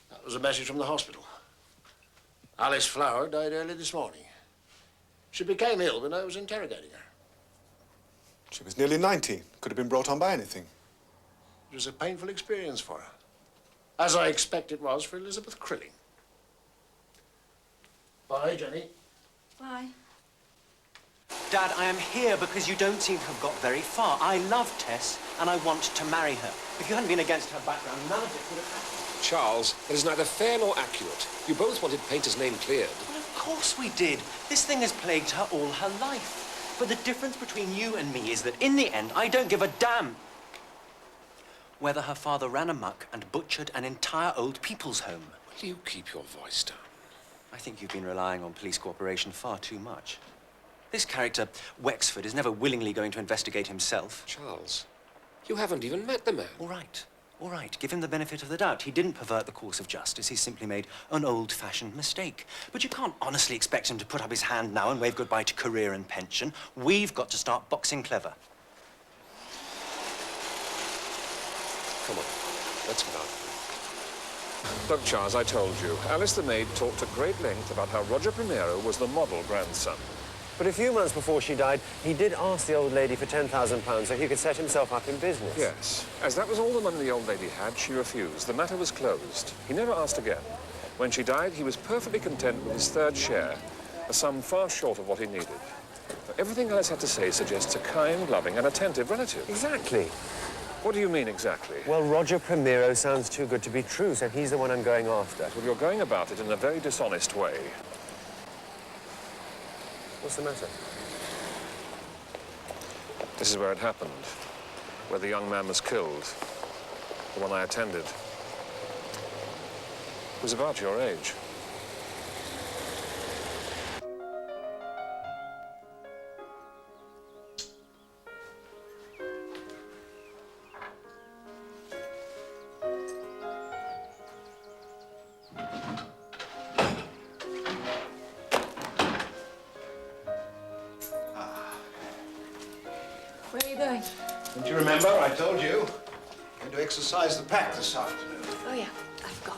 That was a message from the hospital. Alice Flower died early this morning. She became ill when I was interrogating her. She was nearly 90. Could have been brought on by anything. It was a painful experience for her, as I expect it was for Elizabeth Crilling. Bye, Jenny. Bye. Dad, I am here because you don't seem to have got very far. I love Tess, and I want to marry her. If you hadn't been against her background, none of it would have happened. Charles, that is neither fair nor accurate. You both wanted Painter's name cleared. Well, of course we did. This thing has plagued her all her life. But the difference between you and me is that in the end, I don't give a damn whether her father ran amok and butchered an entire old people's home. Will you keep your voice down? I think you've been relying on police cooperation far too much. This character, Wexford, is never willingly going to investigate himself. Charles, you haven't even met the man. All right. Give him the benefit of the doubt. He didn't pervert the course of justice. He simply made an old-fashioned mistake. But you can't honestly expect him to put up his hand now and wave goodbye to career and pension. We've got to start boxing clever. Come on, let's get out. Look, Charles, I told you. Alice the maid talked at great length about how Roger Primero was the model grandson. But a few months before she died, he did ask the old lady for £10,000 so he could set himself up in business. Yes. As that was all the money the old lady had, she refused. The matter was closed. He never asked again. When she died, he was perfectly content with his third share, a sum far short of what he needed. Everything Alice had to say suggests a kind, loving, and attentive relative. Exactly. What do you mean, exactly? Well, Roger Primero sounds too good to be true, so he's the one I'm going after. Well, you're going about it in a very dishonest way. What's the matter? This is where it happened, where the young man was killed, the one I attended. He was about your age. Where are you going? Don't you remember? I told you. I'm going to exercise the pack this afternoon. Oh, yeah, I forgot.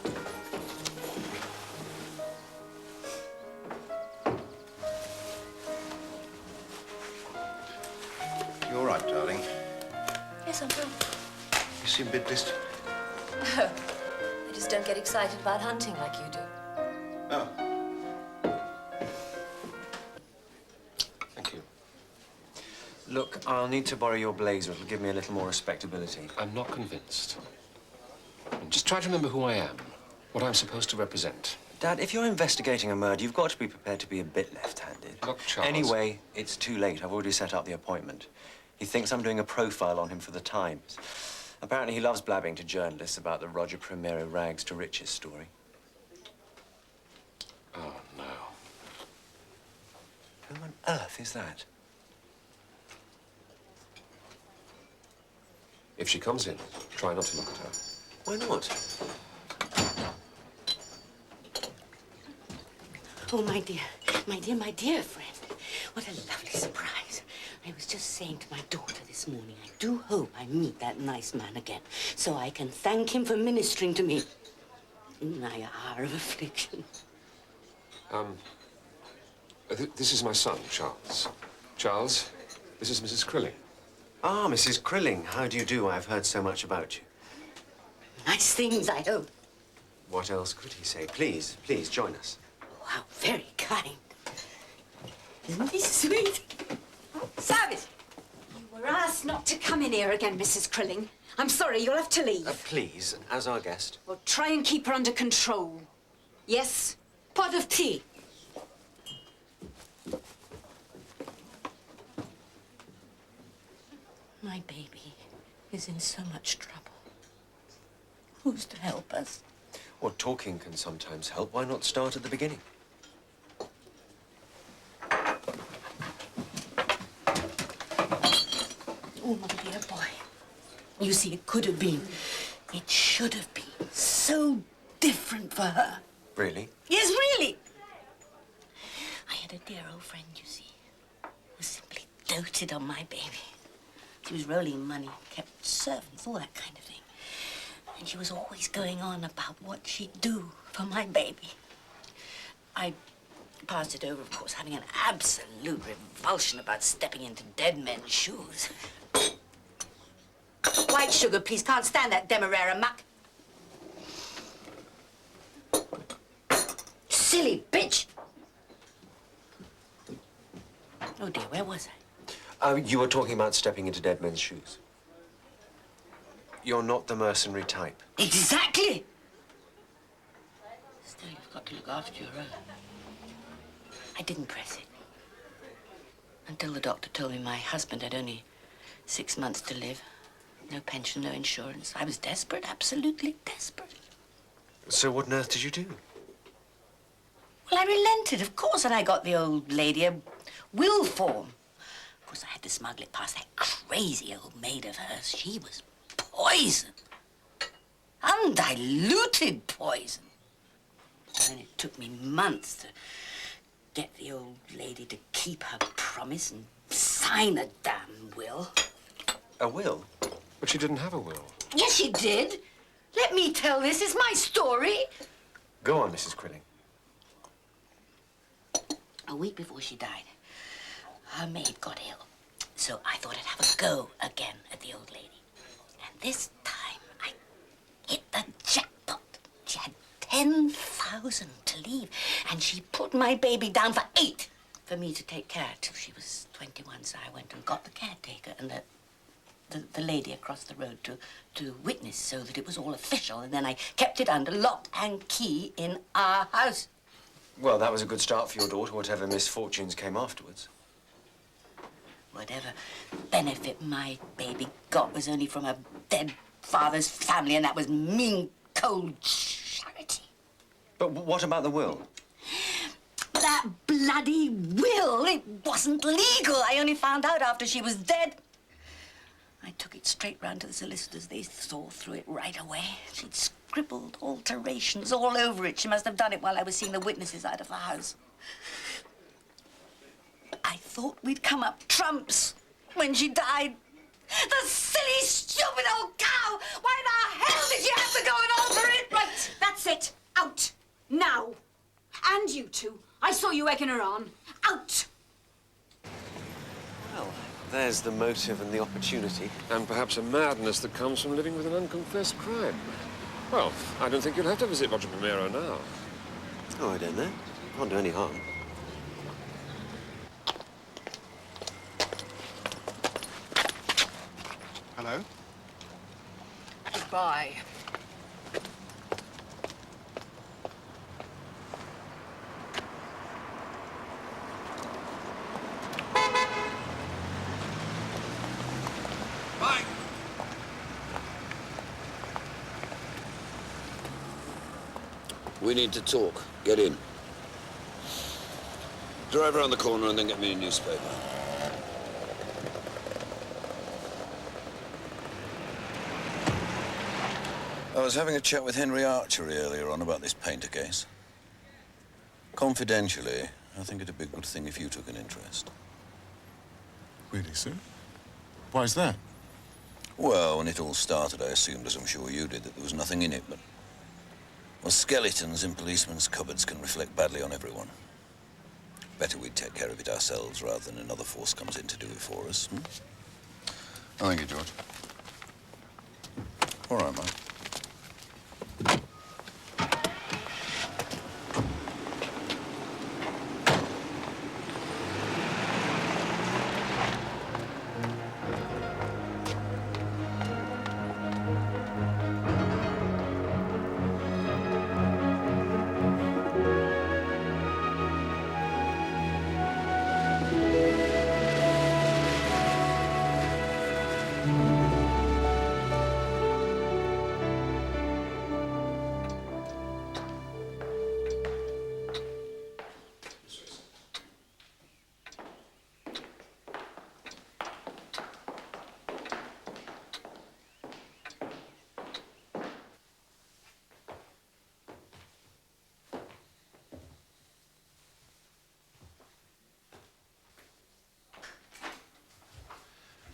You all right, darling? Yes, I'm fine. You seem a bit distant. No, I just don't get excited about hunting like you do. Oh. Thank you. Look, I'll need to borrow your blazer. It'll give me a little more respectability. I'm not convinced. Just try to remember who I am, what I'm supposed to represent. Dad, if you're investigating a murder, you've got to be prepared to be a bit left-handed. Look, Charles. Anyway, it's too late. I've already set up the appointment. He thinks I'm doing a profile on him for the Times. Apparently, he loves blabbing to journalists about the Roger Primero rags to riches story. Oh, no. Who on earth is that? If she comes in, try not to look at her. Why not? Oh, my dear friend. What a lovely surprise. I was just saying to my daughter this morning, I do hope I meet that nice man again, so I can thank him for ministering to me in my hour of affliction. This is my son, Charles. Charles, this is Mrs. Crilling. Ah, Mrs. Crilling. How do you do? I've heard so much about you. Nice things, I hope. What else could he say? Please, join us. Wow, very kind. Isn't he sweet? Service! You were asked not to come in here again, Mrs. Crilling. I'm sorry, you'll have to leave. Please, as our guest. Well, try and keep her under control. Yes? Pot of tea. My baby is in so much trouble. Who's to help us? Well, talking can sometimes help. Why not start at the beginning? Oh, my dear boy. You see, it could have been. It should have been so different for her. Really? Yes, really. I had a dear old friend, you see, who simply doted on my baby. She was rolling money, kept servants, all that kind of thing. And she was always going on about what she'd do for my baby. I passed it over, of course, having an absolute revulsion about stepping into dead men's shoes. White sugar, please. Can't stand that Demerara muck. Silly bitch. Oh, dear, where was I? You were talking about stepping into dead men's shoes. You're not the mercenary type. Exactly! Still, you've got to look after your own. I didn't press it. Until the doctor told me my husband had only 6 months to live. No pension, no insurance. I was desperate, absolutely desperate. So what on earth did you do? Well, I relented, of course, and I got the old lady a will form. Of course, I had to smuggle it past that crazy old maid of hers. She was poison. Undiluted poison. And it took me months to get the old lady to keep her promise and sign a damn will. A will? But she didn't have a will. Yes, she did. Let me tell this. It's my story. Go on, Mrs. Crilling. A week before she died, her maid got ill. So I thought I'd have a go again at the old lady. And this time, I hit the jackpot. She had 10,000 to leave, and she put my baby down for 8 for me to take care till she was 21. So I went and got the caretaker and the lady across the road to witness so that it was all official, and then I kept it under lock and key in our house. Well, that was a good start for your daughter, whatever misfortunes came afterwards. Whatever benefit my baby got was only from her dead father's family, and that was mean, cold charity. But what about the will? That bloody will, it wasn't legal. I only found out after she was dead. I took it straight round to the solicitors. They saw through it right away. She'd scribbled alterations all over it. She must have done it while I was seeing the witnesses out of the house. I thought we'd come up trumps when she died. The silly, stupid old cow! Why the hell did she have to go and alter it? Right, that's it. Out. Now. And you two. I saw you egging her on. Out. Well, there's the motive and the opportunity. And perhaps a madness that comes from living with an unconfessed crime. Well, I don't think you'll have to visit Roger Primero now. Oh, I don't know. Can't do any harm. Hello? Goodbye. Bye. We need to talk. Get in. Drive around the corner and then get me a newspaper. I was having a chat with Henry Archery earlier on about this painter case. Confidentially, I think it'd be a good thing if you took an interest. Really, sir? Why is that? Well, when it all started, I assumed, as I'm sure you did, that there was nothing in it, but... Well, skeletons in policemen's cupboards can reflect badly on everyone. Better we'd take care of it ourselves rather than another force comes in to do it for us. Hmm? Oh, thank you, George. All right, mate.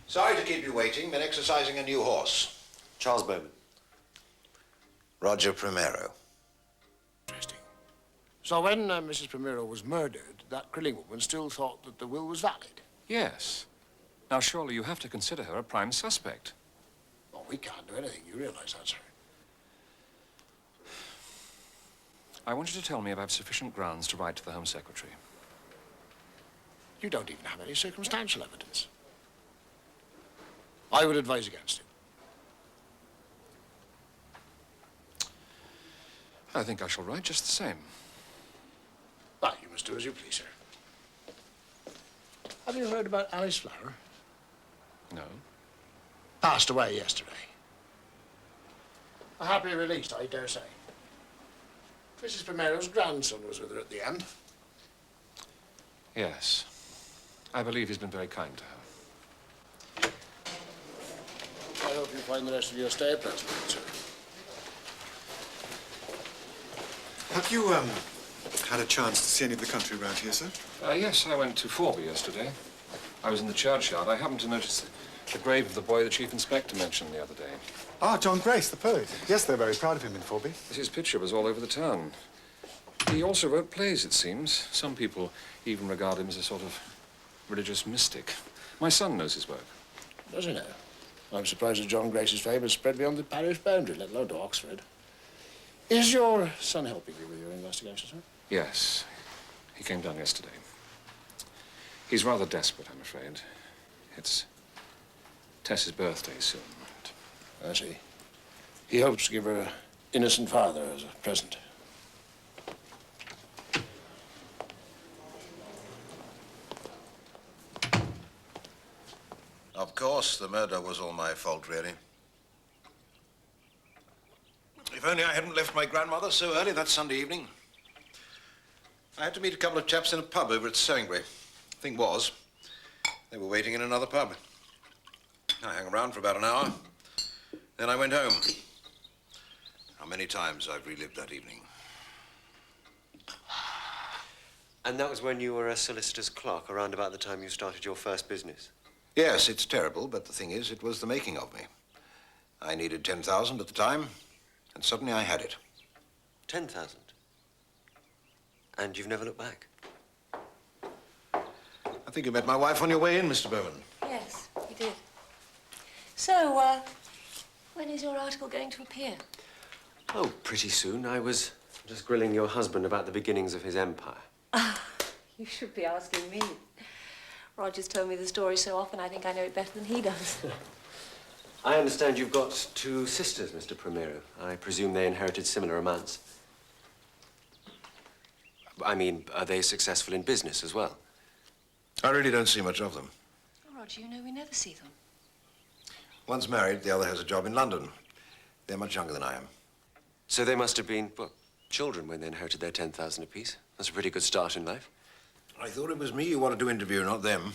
Sorry to keep you waiting. Been exercising a new horse. Charles Bowman. Roger Primero. Interesting. So when Mrs. Primero was murdered, that Crilling woman still thought that the will was valid? Yes. Now, surely you have to consider her a prime suspect. Oh, we can't do anything. You realize that, sir? I want you to tell me if I have sufficient grounds to write to the Home Secretary. You don't even have any circumstantial evidence. I would advise against it. I think I shall write just the same. Well, you must do as you please, sir. Have you heard about Alice Flower? No. Passed away yesterday. A happily released, I dare say. Mrs. Primero's grandson was with her at the end. Yes. I believe he's been very kind to her. I hope you find the rest of your stay pleasant, sir. Have you, had a chance to see any of the country around here, sir? Yes, I went to Forby yesterday. I was in the churchyard. I happened to notice the grave of the boy the Chief Inspector mentioned the other day. Ah, John Grace, the poet. Yes, they're very proud of him in Forby. His picture was all over the town. He also wrote plays, it seems. Some people even regard him as a sort of religious mystic. My son knows his work. Does he now? I'm surprised that John Grace's fame has spread beyond the parish boundary, let alone to Oxford. Is your son helping you with your investigation, sir? Yes. He came down yesterday. He's rather desperate, I'm afraid. It's Tess's birthday soon. I see. He hopes to give her an innocent father as a present. Of course, the murder was all my fault, really. If only I hadn't left my grandmother so early that Sunday evening. I had to meet a couple of chaps in a pub over at Sangbury. Thing was, they were waiting in another pub. I hung around for about an hour. Then I went home. How many times I've relived that evening. And that was when you were a solicitor's clerk, around about the time you started your first business? Yes, it's terrible, but the thing is, it was the making of me. I needed 10,000 at the time, and suddenly I had it. 10,000? And you've never looked back? I think you met my wife on your way in, Mr. Bowman. Yes, he did. So, when is your article going to appear? Oh, pretty soon. I was just grilling your husband about the beginnings of his empire. You should be asking me. Roger's told me the story so often, I think I know it better than he does. I understand you've got two sisters, Mr. Primero. I presume they inherited similar amounts. I mean, are they successful in business as well? I really don't see much of them. Oh, Roger, you know we never see them. One's married, the other has a job in London. They're much younger than I am. So they must have been, well, children when they inherited their 10,000 apiece. That's a pretty good start in life. I thought it was me you wanted to interview, not them.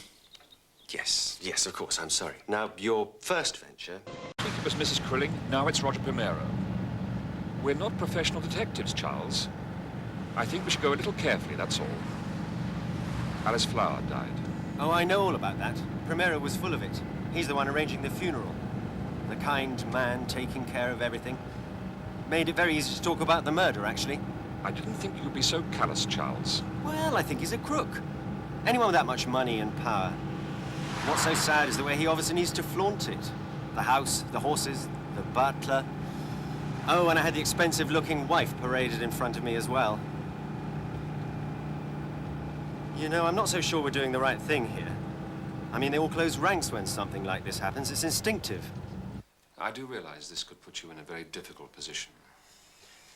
Yes, of course, I'm sorry. Now, your first venture... I think it was Mrs. Crilling, now it's Roger Primero. We're not professional detectives, Charles. I think we should go a little carefully, that's all. Alice Flower died. Oh, I know all about that. Primero was full of it. He's the one arranging the funeral. The kind man taking care of everything. Made it very easy to talk about the murder, actually. I didn't think you would be so callous, Charles. Well, I think he's a crook. Anyone with that much money and power. What's so sad is the way he obviously needs to flaunt it. The house, the horses, the butler. Oh, and I had the expensive-looking wife paraded in front of me as well. You know, I'm not so sure we're doing the right thing here. I mean, they all close ranks when something like this happens. It's instinctive. I do realize this could put you in a very difficult position.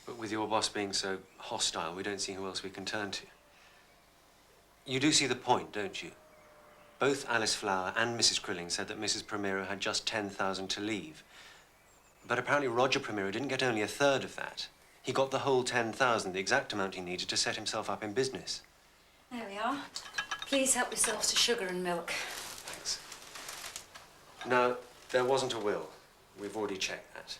But with your boss being so hostile, we don't see who else we can turn to. You do see the point, don't you? Both Alice Flower and Mrs. Crilling said that Mrs. Primero had just 10,000 to leave. But apparently Roger Primero didn't get only a third of that. He got the whole 10,000, the exact amount he needed to set himself up in business. There we are. Please help yourselves to sugar and milk. Thanks. Now, there wasn't a will. We've already checked that.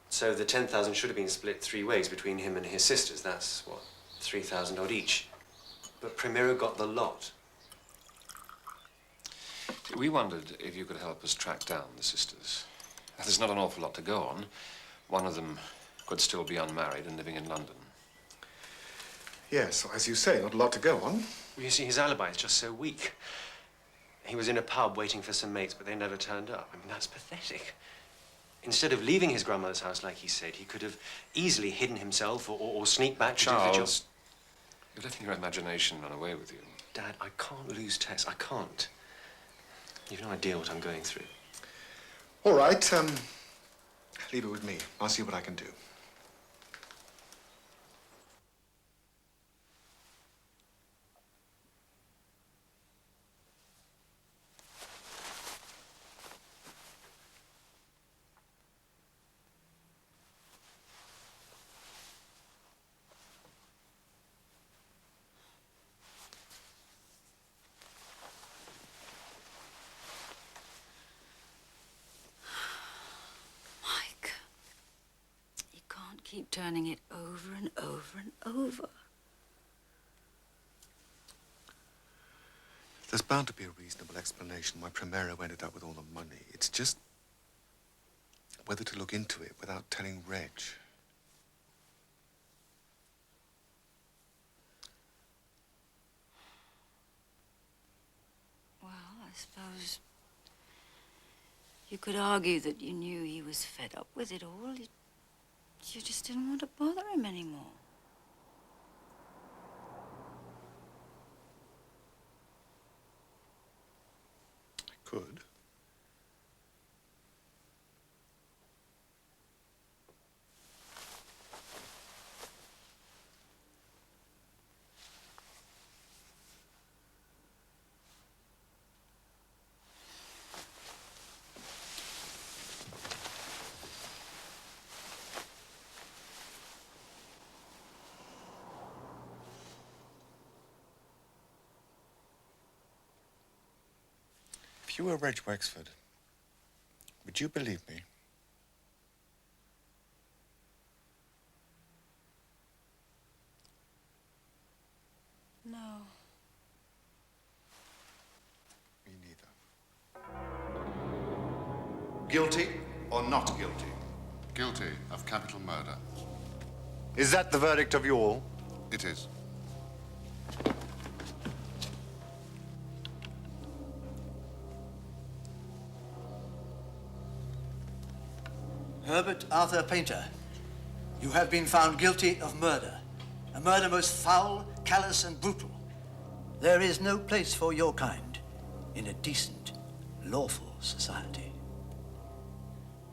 So the 10,000 should have been split 3 ways between him and his sisters. That's, what, 3,000 odd each. But Primero got the lot. We wondered if you could help us track down the sisters. There's not an awful lot to go on. One of them could still be unmarried and living in London. Yes, as you say, not a lot to go on. Well, you see, his alibi is just so weak. He was in a pub waiting for some mates, but they never turned up. I mean, that's pathetic. Instead of leaving his grandmother's house like he said, he could have easily hidden himself or sneaked back to do the job. You're letting your imagination run away with you. Dad, I can't lose Tess. I can't. You've no idea what I'm going through. All right, leave it with me. I'll see what I can do. Keep turning it over and over and over. There's bound to be a reasonable explanation why Primero ended up with all the money. It's just whether to look into it without telling Reg. Well, I suppose you could argue that you knew he was fed up with it all. You just didn't want to bother him anymore. I could. If you were Reg Wexford, would you believe me? No. Me neither. Guilty or not guilty? Guilty of capital murder. Is that the verdict of you all? It is. Herbert Arthur Painter, you have been found guilty of murder. A murder most foul, callous, and brutal. There is no place for your kind in a decent, lawful society.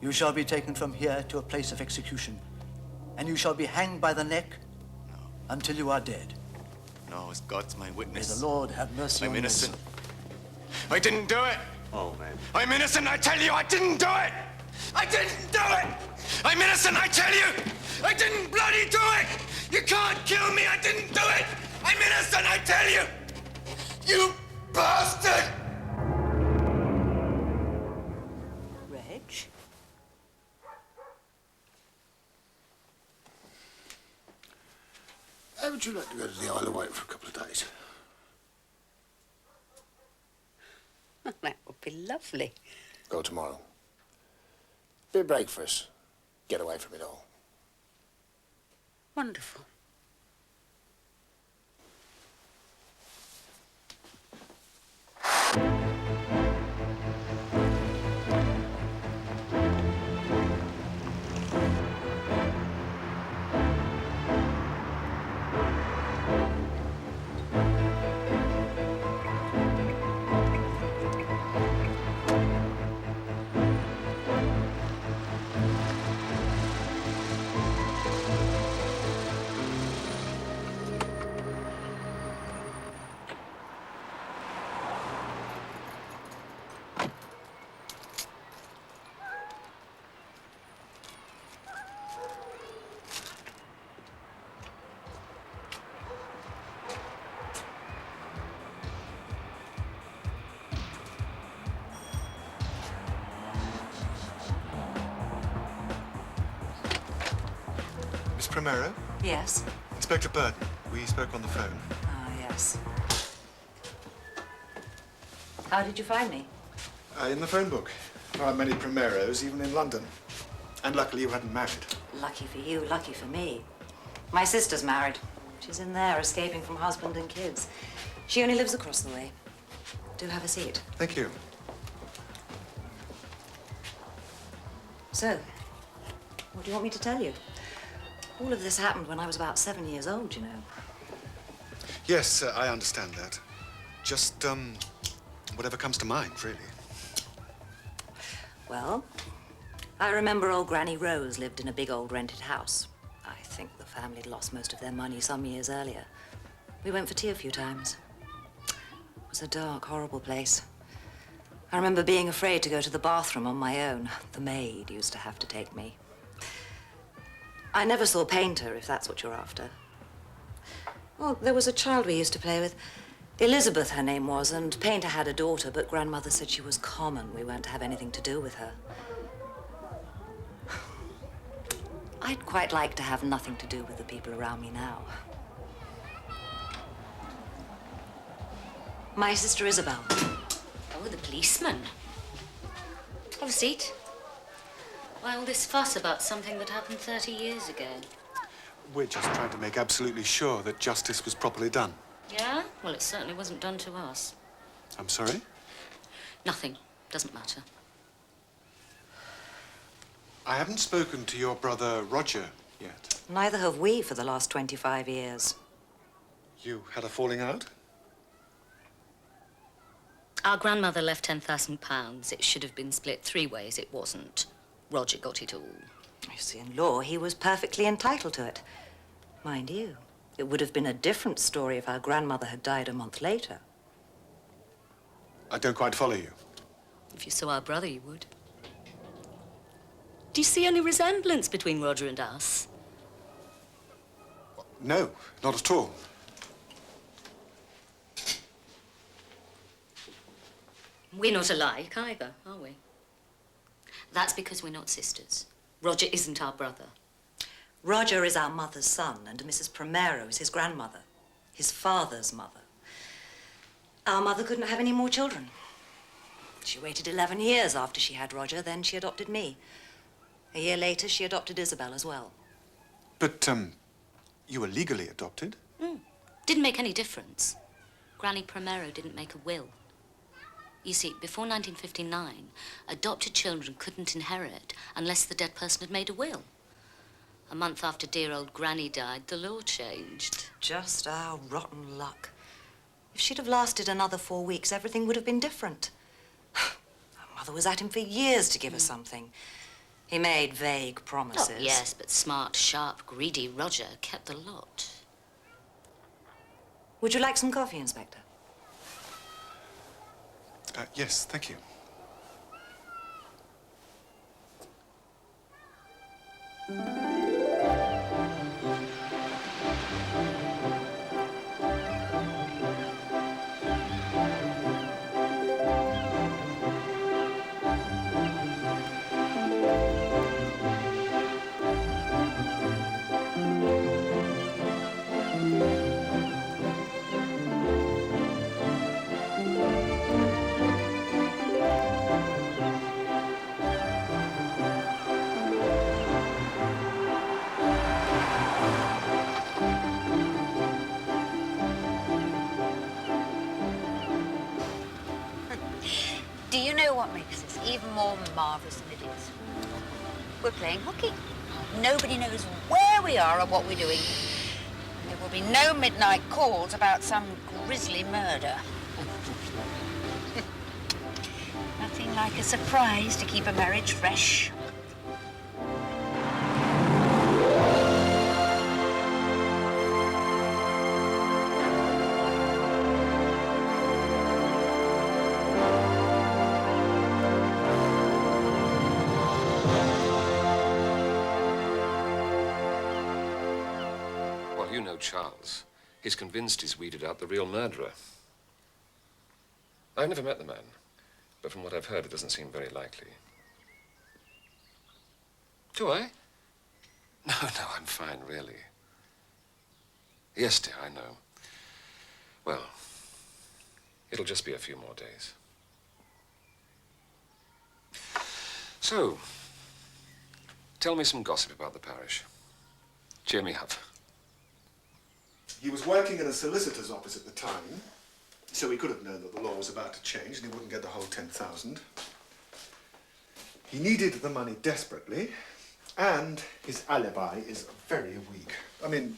You shall be taken from here to a place of execution, and you shall be hanged by the neck until you are dead. No, as God's my witness. May the Lord have mercy on I'm you. innocent. I didn't do it. Oh, man. I'm innocent, I tell you, I didn't do it. I didn't do it. I'm innocent, I tell you. I didn't bloody do it. You can't kill me, I didn't do it. I'm innocent, I tell you. You bastard. Reg? How would you like to go to the Isle of Wight for a couple of days? That would be lovely. Go tomorrow. Bit of breakfast. Get away from it all. Wonderful. Miss Primero? Yes? Inspector Burton. We spoke on the phone. Ah, yes. How did you find me? In the phone book. There aren't many Primeros, even in London. And luckily you hadn't married. Lucky for you, lucky for me. My sister's married. She's in there, escaping from husband and kids. She only lives across the way. Do have a seat. Thank you. So, what do you want me to tell you? All of this happened when I was about 7 years old, you know. Yes, I understand that. Just, whatever comes to mind, really. Well, I remember old Granny Rose lived in a big old rented house. I think the family lost most of their money some years earlier. We went for tea a few times. It was a dark, horrible place. I remember being afraid to go to the bathroom on my own. The maid used to have to take me. I never saw Painter, if that's what you're after. Well, there was a child we used to play with. Elizabeth, her name was, and Painter had a daughter, but Grandmother said she was common. We weren't to have anything to do with her. I'd quite like to have nothing to do with the people around me now. My sister Isabel. Oh, the policeman. Have a seat. Why all this fuss about something that happened 30 years ago? We're just trying to make absolutely sure that justice was properly done. Yeah? Well, it certainly wasn't done to us. I'm sorry? Nothing. Doesn't matter. I haven't spoken to your brother Roger yet. Neither have we for the last 25 years. You had a falling out? Our grandmother left £10,000. It should have been split 3 ways. It wasn't. Roger got it all. You see, in law, he was perfectly entitled to it. Mind you, it would have been a different story if our grandmother had died a month later. I don't quite follow you. If you saw our brother, you would. Do you see any resemblance between Roger and us? No, not at all. We're not alike either, are we? That's because we're not sisters. Roger isn't our brother. Roger is our mother's son, and Mrs. Primero is his grandmother, his father's mother. Our mother couldn't have any more children. She waited 11 years after she had Roger, then she adopted me. A year later, she adopted Isabel as well. But, you were legally adopted? Didn't make any difference. Granny Primero didn't make a will. You see, before 1959, adopted children couldn't inherit unless the dead person had made a will. A month after dear old Granny died, the law changed. Just our rotten luck. If she'd have lasted another 4 weeks, everything would have been different. Our mother was at him for years to give her something. He made vague promises. Oh, yes, but smart, sharp, greedy Roger kept the lot. Would you like some coffee, Inspector? Yes, thank you. Do you know what makes this even more marvellous than it is? We're playing hockey. Nobody knows where we are or what we're doing. There will be no midnight calls about some grisly murder. Nothing like a surprise to keep a marriage fresh. Well, you know Charles. He's convinced he's weeded out the real murderer. I've never met the man, but from what I've heard, it doesn't seem very likely. Do I? No, I'm fine, really. Yes, dear, I know. Well, it'll just be a few more days. So, tell me some gossip about the parish. Cheer me up. He was working in a solicitor's office at the time, so he could have known that the law was about to change and he wouldn't get the whole 10,000. He needed the money desperately, and his alibi is very weak. I mean,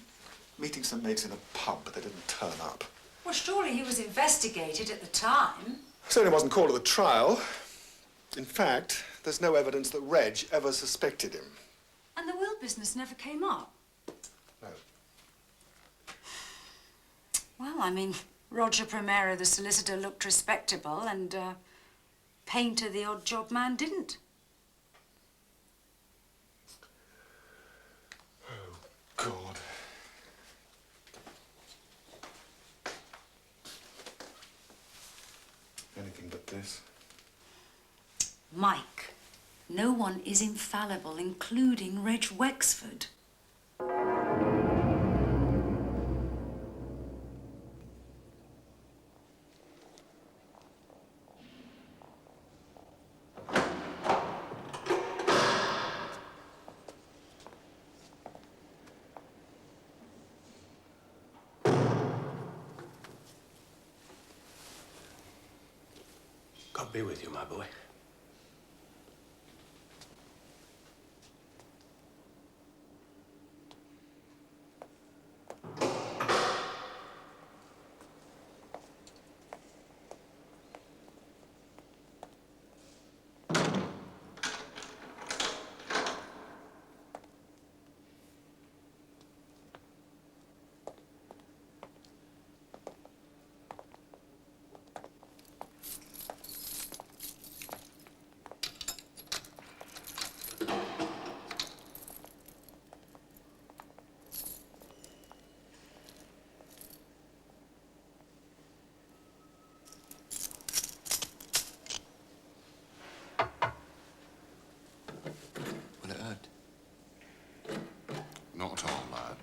meeting some mates in a pub, but they didn't turn up. Well, surely he was investigated at the time. Certainly wasn't called to the trial. In fact, there's no evidence that Reg ever suspected him. And the will business never came up. No. Well, I mean, Roger Primero, the solicitor, looked respectable, and Painter, the odd job man, didn't. Oh, God. Anything but this. Mike, no one is infallible, including Reg Wexford. God be with you, my boy. Will it hurt? Not at all, lad.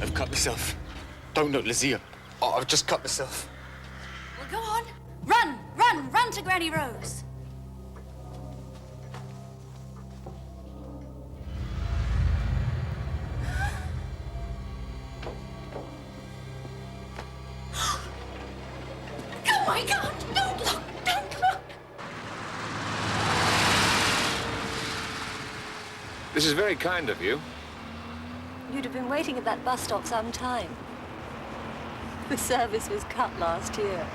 I've cut myself. Don't look, Lizzie. Oh, I've just cut myself. Well, go on. Run, run, run to Granny Rose. Oh, my God! Don't look! Don't look! This is very kind of you. You'd have been waiting at that bus stop some time. The service was cut last year.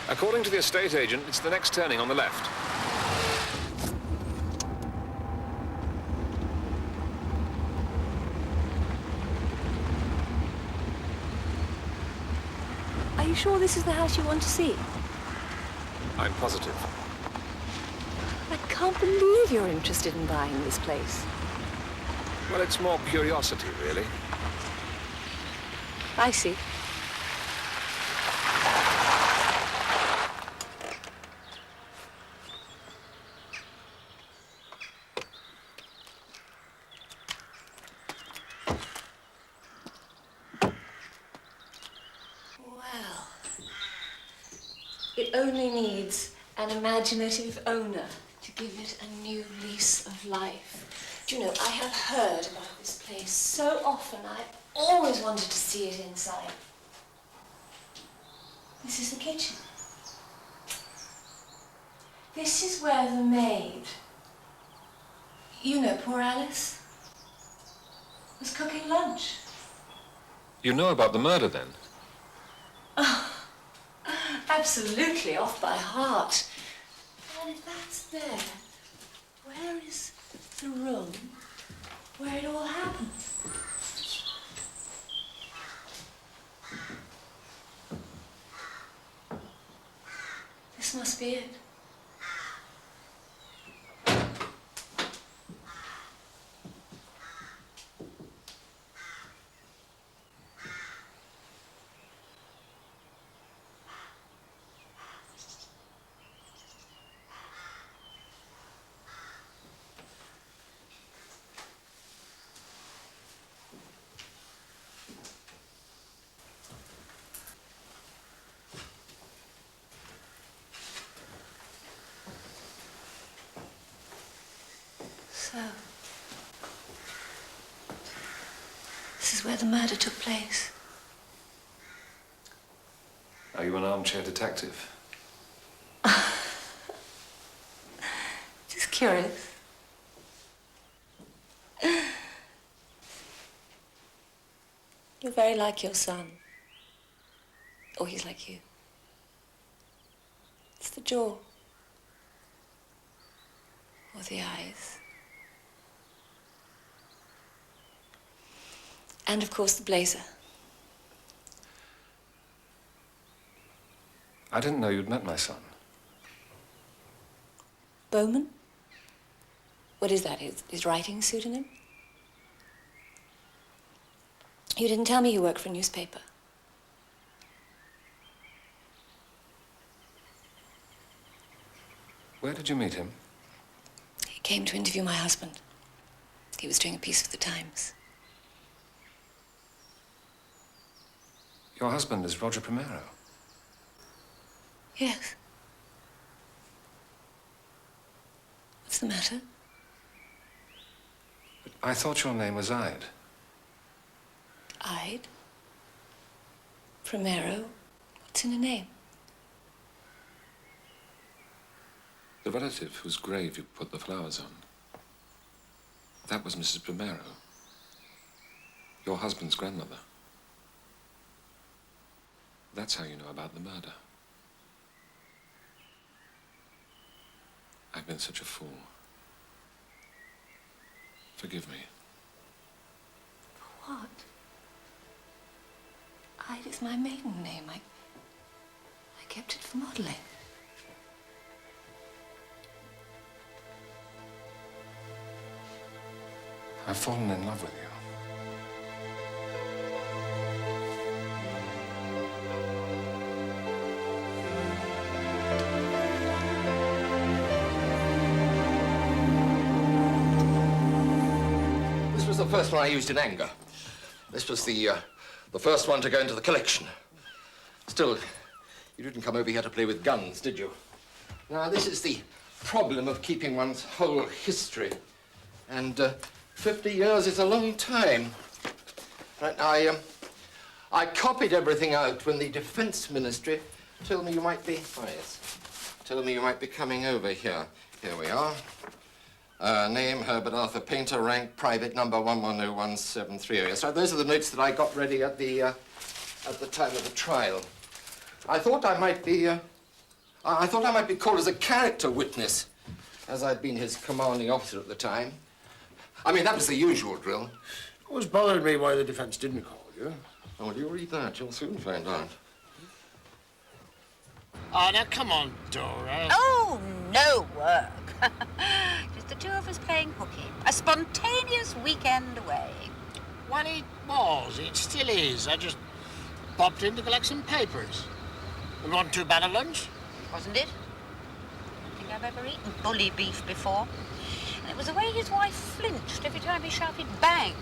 According to the estate agent, it's the next turning on the left. Are you sure this is the house you want to see? I'm positive. I can't believe you're interested in buying this place. Well, it's more curiosity, really. I see. Well, it only needs an imaginative owner to give it a new lease of life. Do you know, I have heard about this place so often, I always wanted to see it inside. This is the kitchen. This is where the maid, you know, poor Alice, was cooking lunch. You know about the murder, then? Oh, absolutely off by heart. And if that's there, where is the room where it all happened? This must be it. So, this is where the murder took place. Are you an armchair detective? Just curious. You're very like your son. Or he's like you. It's the jaw. Or the eyes. And of course the blazer. I didn't know you'd met my son. Bowman? What is that, his writing pseudonym? You didn't tell me you work for a newspaper. Where did you meet him? He came to interview my husband. He was doing a piece for the Times. Your husband is Roger Primero. Yes. What's the matter? But I thought your name was Ide. Ide? Primero? What's in a name? The relative whose grave you put the flowers on. That was Mrs. Primero. Your husband's grandmother. That's how you know about the murder. I've been such a fool. Forgive me. For what? Ide is my maiden name. I kept it for modeling. I've fallen in love with you. This was the first one I used in anger. This was the first one to go into the collection. Still, you didn't come over here to play with guns, did you? Now, this is the problem of keeping one's whole history. And 50 years is a long time. Right now, I copied everything out when the Defense Ministry told me you might be, told me you might be coming over here. Here we are. Name, Herbert Arthur Painter, rank, private, number 110173. So those are the notes that I got ready at the time of the trial. I thought I might be called as a character witness, as I'd been his commanding officer at the time. I mean, that was the usual drill. It was bothering me why the defense didn't call you. Oh, well, you read that. You'll soon find out. Oh, now, come on, Dora. Oh, no work. Just the two of us playing hooky. A spontaneous weekend away. Well, it was. It still is. I just popped in to collect some papers. We want too bad a lunch? Wasn't it? I don't think I've ever eaten bully beef before. And it was the way his wife flinched every time he shouted bang.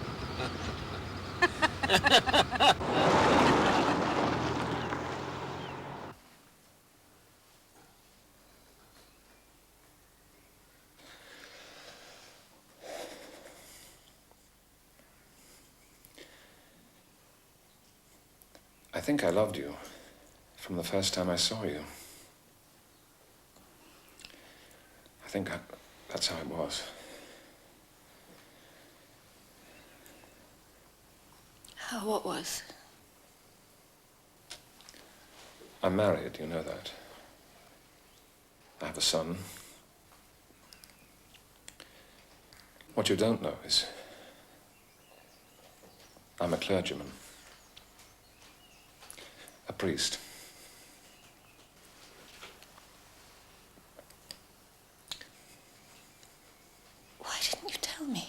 I think I loved you from the first time I saw you. I think that's how it was. How, what was? I'm married, you know that. I have a son. What you don't know is I'm a clergyman. A priest. Why didn't you tell me?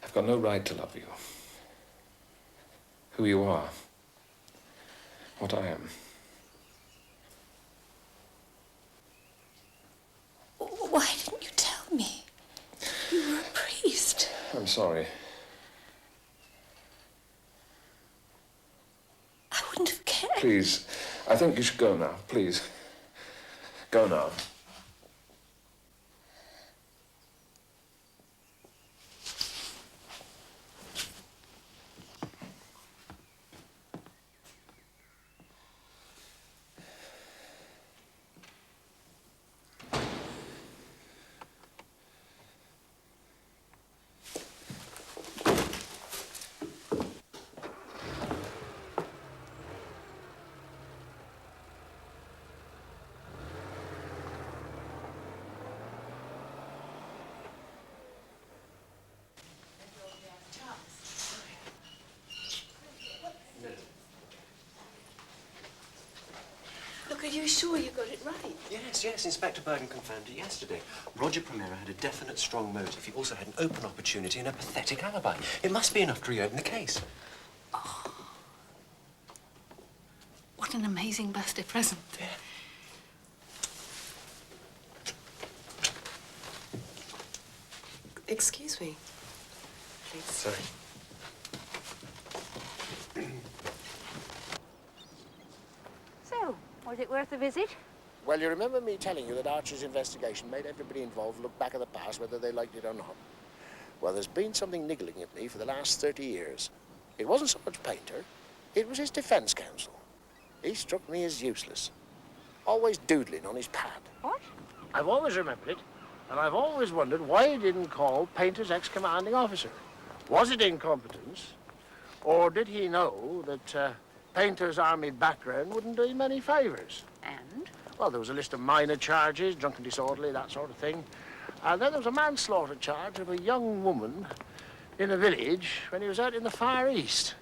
I've got no right to love you. Who you are. What I am. Why didn't you tell me? You were a priest. I'm sorry. I wouldn't have cared. Please, I think you should go now. Please. Go now. Look, are you sure you got it right? Yes, Inspector Bergen confirmed it yesterday. Roger Primero had a definite, strong motive. He also had an open opportunity and a pathetic alibi. It must be enough to reopen the case. What an amazing birthday present. Yeah. Excuse me, please. Sorry. So, was it worth a visit? Well, you remember me telling you that Archer's investigation made everybody involved look back at the past, whether they liked it or not. Well, there's been something niggling at me for the last 30 years. It wasn't so much Painter, it was his defense counsel. He struck me as useless. Always doodling on his pad. What? I've always remembered it, and I've always wondered why he didn't call Painter's ex-commanding officer. Was it incompetence, or did he know that Painter's army background wouldn't do him any favors? And? Well, there was a list of minor charges, drunken disorderly, that sort of thing. And then there was a manslaughter charge of a young woman in a village when he was out in the Far East.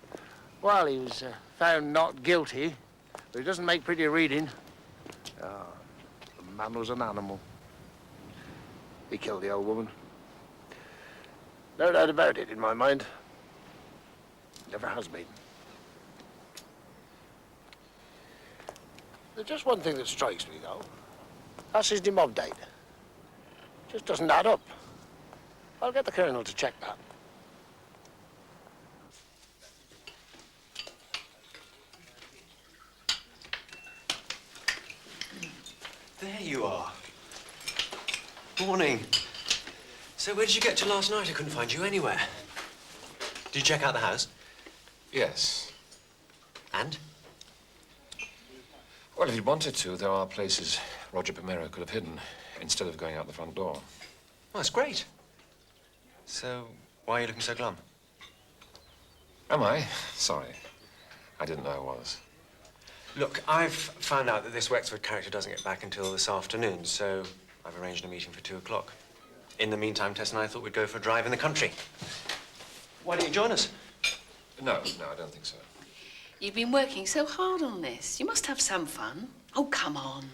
Well, he was found not guilty, but it doesn't make pretty reading. The man was an animal. He killed the old woman. No doubt about it, in my mind. Never has been. There's just one thing that strikes me, though. That's his demob date. Just doesn't add up. I'll get the colonel to check that. There you are. Morning. So where did you get to last night? I couldn't find you anywhere. Did you check out the house? Yes. And? Well, if he wanted to, there are places Roger Primero could have hidden instead of going out the front door. Well, that's great. So, why are you looking so glum? Am I? Sorry. I didn't know I was. Look, I've found out that this Wexford character doesn't get back until this afternoon, so I've arranged a meeting for 2 o'clock. In the meantime, Tess and I thought we'd go for a drive in the country. Why don't you join us? No, I don't think so. You've been working so hard on this. You must have some fun. Oh, come on.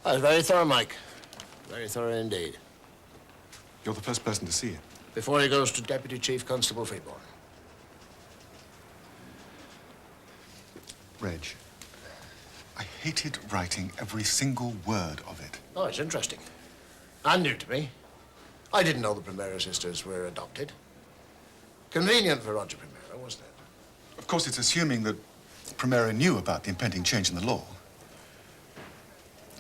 That was very thorough, Mike. Very thorough indeed. You're the first person to see it. Before he goes to Deputy Chief Constable Freeborn. Reg, I hated writing every single word of it. Oh, it's interesting. And new to me. I didn't know the Primero sisters were adopted. Convenient for Roger Primero, wasn't it? Of course, it's assuming that Primero knew about the impending change in the law.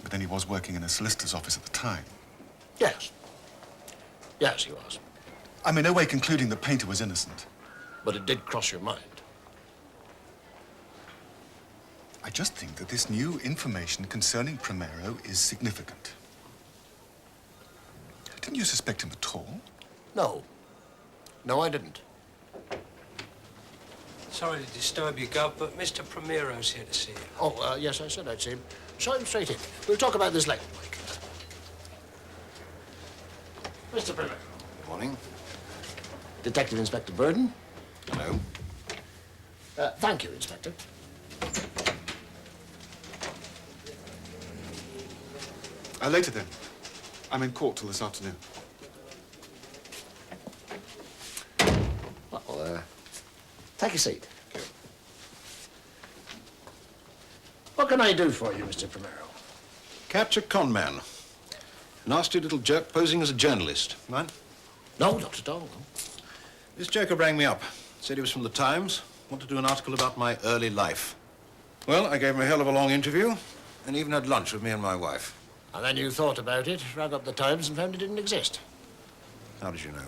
But then he was working in a solicitor's office at the time. Yes. Yes, he was. I'm in no way concluding that Painter was innocent. But it did cross your mind. I just think that this new information concerning Primero is significant. Didn't you suspect him at all? No. No, I didn't. Sorry to disturb you, Gov, but Mr. Primero's here to see you. Oh, yes, I said I'd see him. Show him straight in. We'll talk about this later, Mike. Mr. Primero. Good morning. Detective Inspector Burden. Hello. Thank you, Inspector. Later then. I'm in court till this afternoon. Well, take a seat. What can I do for you, Mr. Primero? Capture con man. Nasty little jerk posing as a journalist. Mind? No, not at all. This joker rang me up. Said he was from the Times. Wanted to do an article about my early life. Well, I gave him a hell of a long interview and even had lunch with me and my wife. And then you thought about it, rang up the Times and found it didn't exist. How did you know?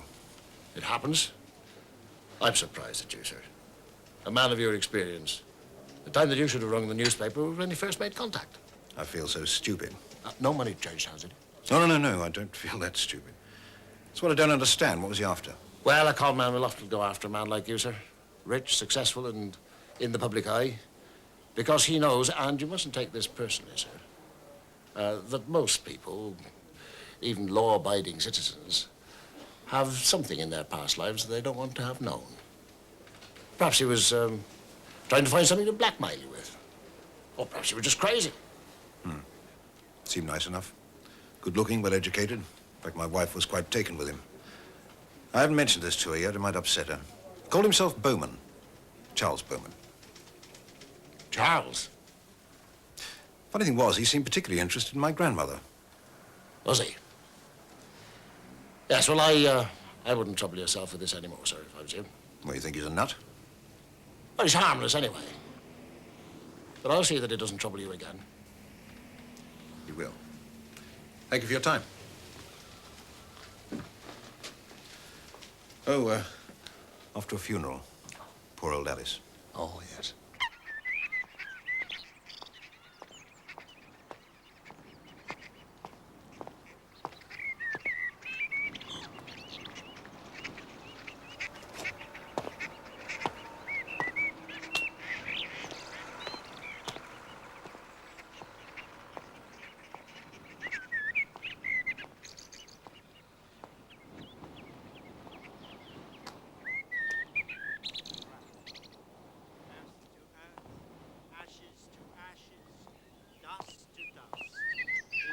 It happens. I'm surprised at you, sir. A man of your experience. The time that you should have rung the newspaper was when you first made contact. I feel so stupid. No money changed, has it? No. I don't feel that stupid. That's what I don't understand. What was he after? Well, a con man will often go after a man like you, sir. Rich, successful, and in the public eye. Because he knows, and you mustn't take this personally, sir, that most people, even law-abiding citizens, have something in their past lives that they don't want to have known. Perhaps he was trying to find something to blackmail you with. Or perhaps you were just crazy. Seemed nice enough. Good-looking, well-educated. In fact, my wife was quite taken with him. I haven't mentioned this to her yet. It might upset her. Called himself Bowman. Charles Bowman. Charles? Funny thing was, he seemed particularly interested in my grandmother. Was he? Yes, well, I wouldn't trouble yourself with this anymore, sir, if I was you. Well, you think he's a nut? Well, he's harmless anyway. But I'll see that it doesn't trouble you again. He will. Thank you for your time. Oh, off to a funeral. Poor old Alice. Oh, yes.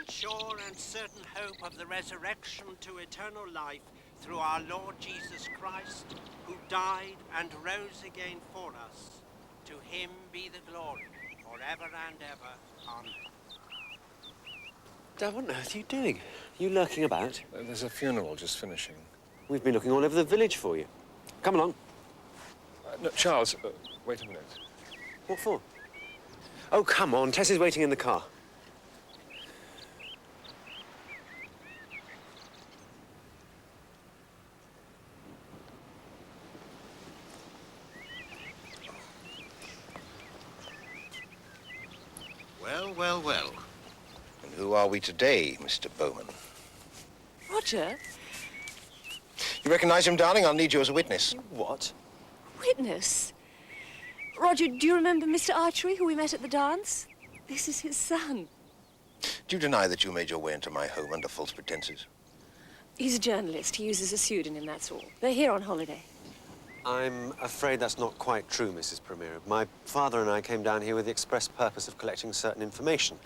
Sure and certain hope of the resurrection to eternal life through our Lord Jesus Christ, who died and rose again for us. To him be the glory, forever and ever. Amen. Dad, what on earth are you doing? You lurking about? There's a funeral just finishing. We've been looking all over the village for you. Come along. No, Charles, wait a minute. What for? Oh, come on. Tess is waiting in the car. Well. And who are we today, Mr. Bowman? Roger? You recognize him, darling? I'll need you as a witness. What? Witness? Roger, do you remember Mr. Archery, who we met at the dance? This is his son. Do you deny that you made your way into my home under false pretenses? He's a journalist. He uses a pseudonym, that's all. They're here on holiday. I'm afraid that's not quite true, Mrs. Primero. My father and I came down here with the express purpose of collecting certain information.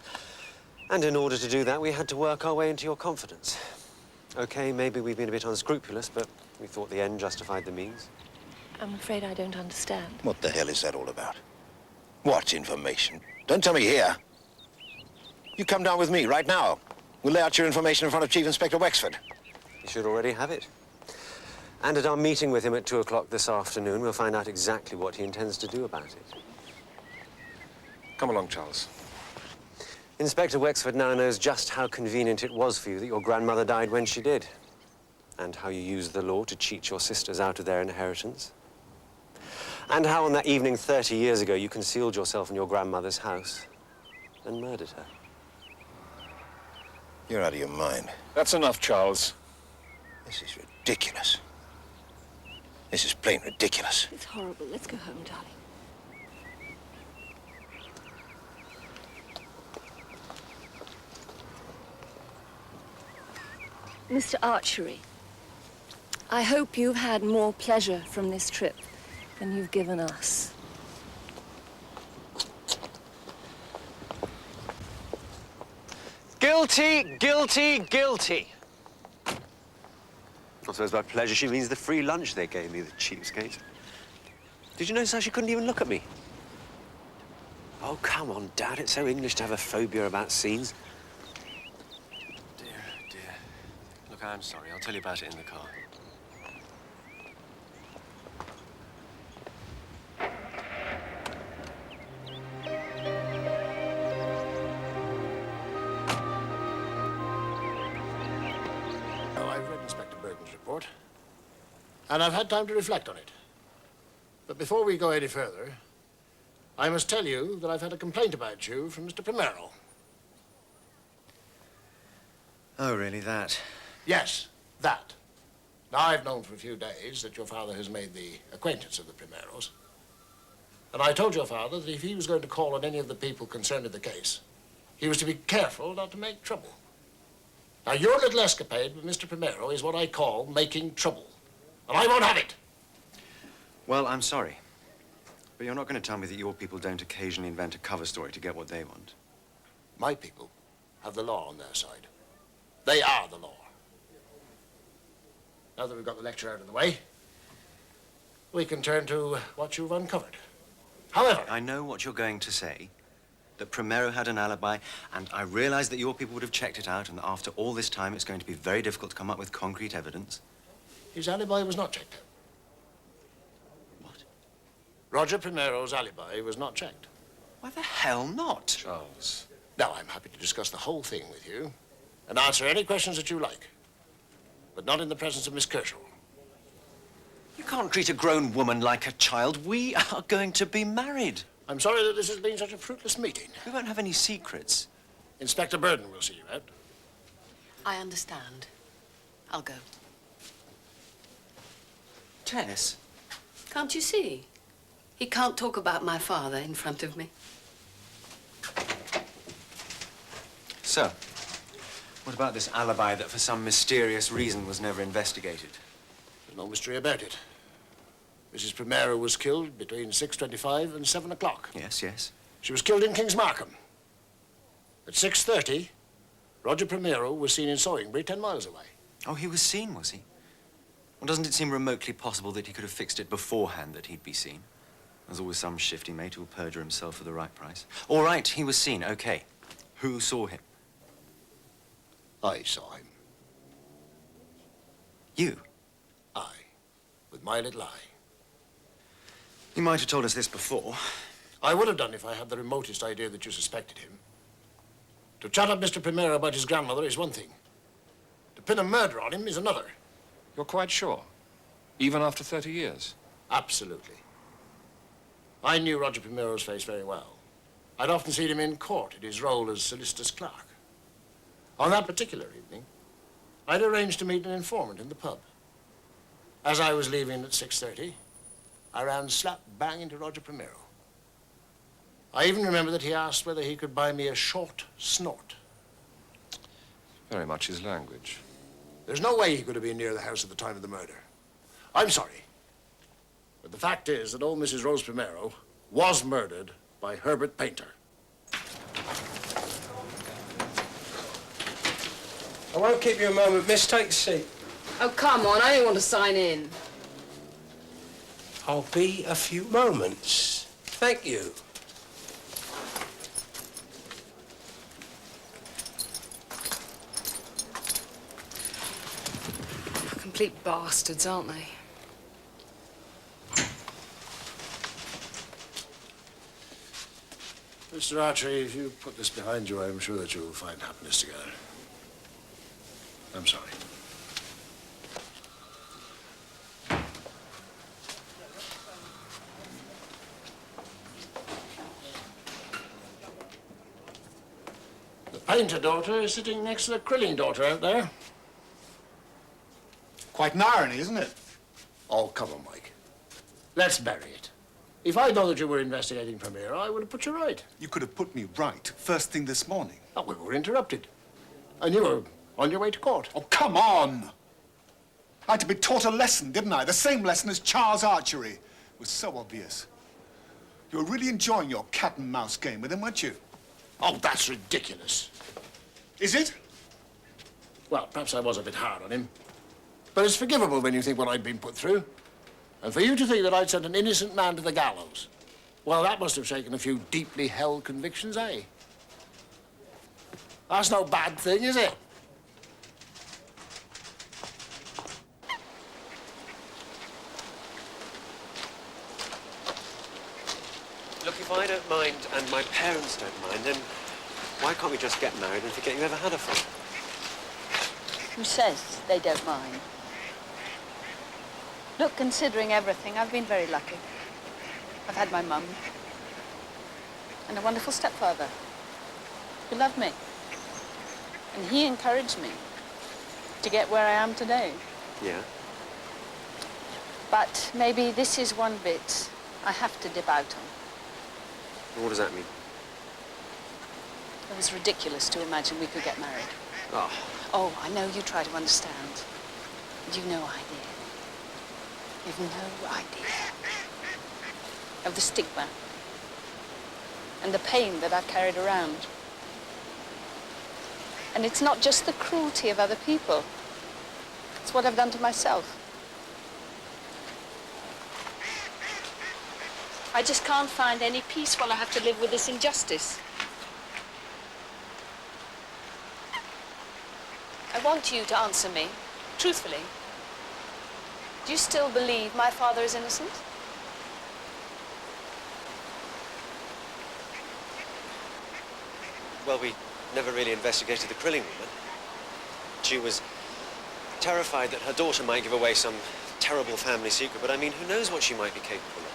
And in order to do that, we had to work our way into your confidence. Okay, maybe we've been a bit unscrupulous, but we thought the end justified the means. I'm afraid I don't understand. What the hell is that all about? What information? Don't tell me here. You come down with me right now. We'll lay out your information in front of Chief Inspector Wexford. You should already have it. And at our meeting with him at 2 o'clock this afternoon, we'll find out exactly what he intends to do about it. Come along, Charles. Inspector Wexford now knows just how convenient it was for you that your grandmother died when she did, and how you used the law to cheat your sisters out of their inheritance. And how on that evening 30 years ago you concealed yourself in your grandmother's house and murdered her. You're out of your mind. That's enough, Charles. This is ridiculous. This is plain ridiculous. It's horrible. Let's go home, darling. Mr. Archery, I hope you've had more pleasure from this trip than you've given us. Guilty, guilty, guilty. I suppose by pleasure she means the free lunch they gave me, the cheapskates. Did you notice how she couldn't even look at me? Oh, come on, Dad. It's so English to have a phobia about scenes. Dear, dear. Look, I'm sorry. I'll tell you about it in the car. I've read Inspector Burton's report, and I've had time to reflect on it. But before we go any further, I must tell you that I've had a complaint about you from Mr. Primero. Oh, really, that? Yes, that. Now, I've known for a few days that your father has made the acquaintance of the Primeros. And I told your father that if he was going to call on any of the people concerned in the case, he was to be careful not to make trouble. Now, your little escapade with Mr. Primero is what I call making trouble. And I won't have it. Well, I'm sorry. But you're not going to tell me that your people don't occasionally invent a cover story to get what they want. My people have the law on their side. They are the law. Now that we've got the lecture out of the way, we can turn to what you've uncovered. However... I know what you're going to say. That Primero had an alibi, and I realize that your people would have checked it out, and that after all this time, it's going to be very difficult to come up with concrete evidence. His alibi was not checked out. What? Roger Primero's alibi was not checked. Why the hell not? Charles. Now, I'm happy to discuss the whole thing with you and answer any questions that you like, but not in the presence of Miss Kershaw. You can't treat a grown woman like a child. We are going to be married. I'm sorry that this has been such a fruitless meeting. We won't have any secrets. Inspector Burton will see you out. I understand. I'll go. Tess? Can't you see? He can't talk about my father in front of me. So, what about this alibi that for some mysterious reason was never investigated? There's no mystery about it. Mrs. Primero was killed between 6:25 and 7 o'clock. Yes, yes. She was killed in Kings Markham. At 6:30, Roger Primero was seen in Sawingbury, 10 miles away. Oh, he was seen, was he? Well, doesn't it seem remotely possible that he could have fixed it beforehand that he'd be seen? There's always some shifty mate who'll perjure himself for the right price. All right, he was seen, okay. Who saw him? I saw him. You? I, with my little eye. You might have told us this before. I would have done if I had the remotest idea that you suspected him. To chat up Mr. Primero about his grandmother is one thing. To pin a murder on him is another. You're quite sure? Even after 30 years? Absolutely. I knew Roger Primero's face very well. I'd often seen him in court in his role as solicitor's clerk. On that particular evening, I'd arranged to meet an informant in the pub. As I was leaving at 6:30, I ran slap bang into Roger Primero. I even remember that he asked whether he could buy me a short snort. Very much his language. There's no way he could have been near the house at the time of the murder. I'm sorry. But the fact is that old Mrs. Rose Primero was murdered by Herbert Painter. I won't keep you a moment, miss. Take a seat. Oh, come on. I don't want to sign in. I'll be a few moments. Thank you. Complete bastards, aren't they? Mr. Archery, if you put this behind you, I'm sure that you'll find happiness together. I'm sorry. Painter daughter is sitting next to the Krilling daughter out there. Quite an irony, isn't it? Oh, come on, Mike. Let's bury it. If I'd known that you were investigating Premier, I would have put you right. You could have put me right first thing this morning. Oh, we were interrupted. And you were on your way to court. Oh, come on! I had to be taught a lesson, didn't I? The same lesson as Charles Archery. It was so obvious. You were really enjoying your cat and mouse game with him, weren't you? Oh, that's ridiculous. Is it? Well, perhaps I was a bit hard on him. But it's forgivable when you think what I'd been put through. And for you to think that I'd sent an innocent man to the gallows, well, that must have shaken a few deeply held convictions, eh? That's no bad thing, is it? Look, if I don't mind and my parents don't mind, then why can't we just get married and forget you ever had a father? Who says they don't mind? Look, considering everything, I've been very lucky. I've had my mum and a wonderful stepfather who loved me. And he encouraged me to get where I am today. Yeah? But maybe this is one bit I have to dip out on. What does that mean? It was ridiculous to imagine we could get married. Oh. Oh, I know you try to understand. You've no idea. You've no idea of the stigma and the pain that I've carried around. And it's not just the cruelty of other people. It's what I've done to myself. I just can't find any peace while I have to live with this injustice. I want you to answer me, truthfully. Do you still believe my father is innocent? Well, we never really investigated the Krilling woman. She was terrified that her daughter might give away some terrible family secret, but I mean, who knows what she might be capable of?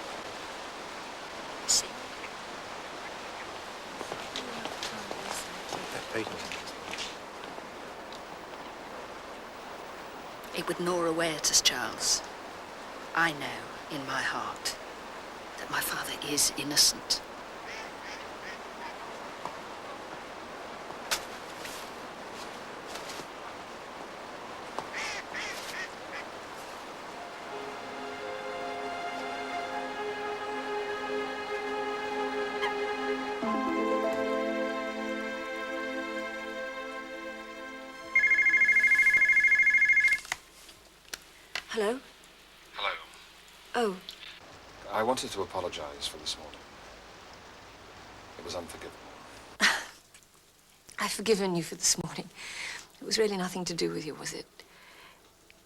See. That patent. It would gnaw away at us, Charles. I know in my heart that my father is innocent. Hello? Hello. Oh, I wanted to apologize for this morning. It was unforgivable. I've forgiven you for this morning. It was really nothing to do with you, was it?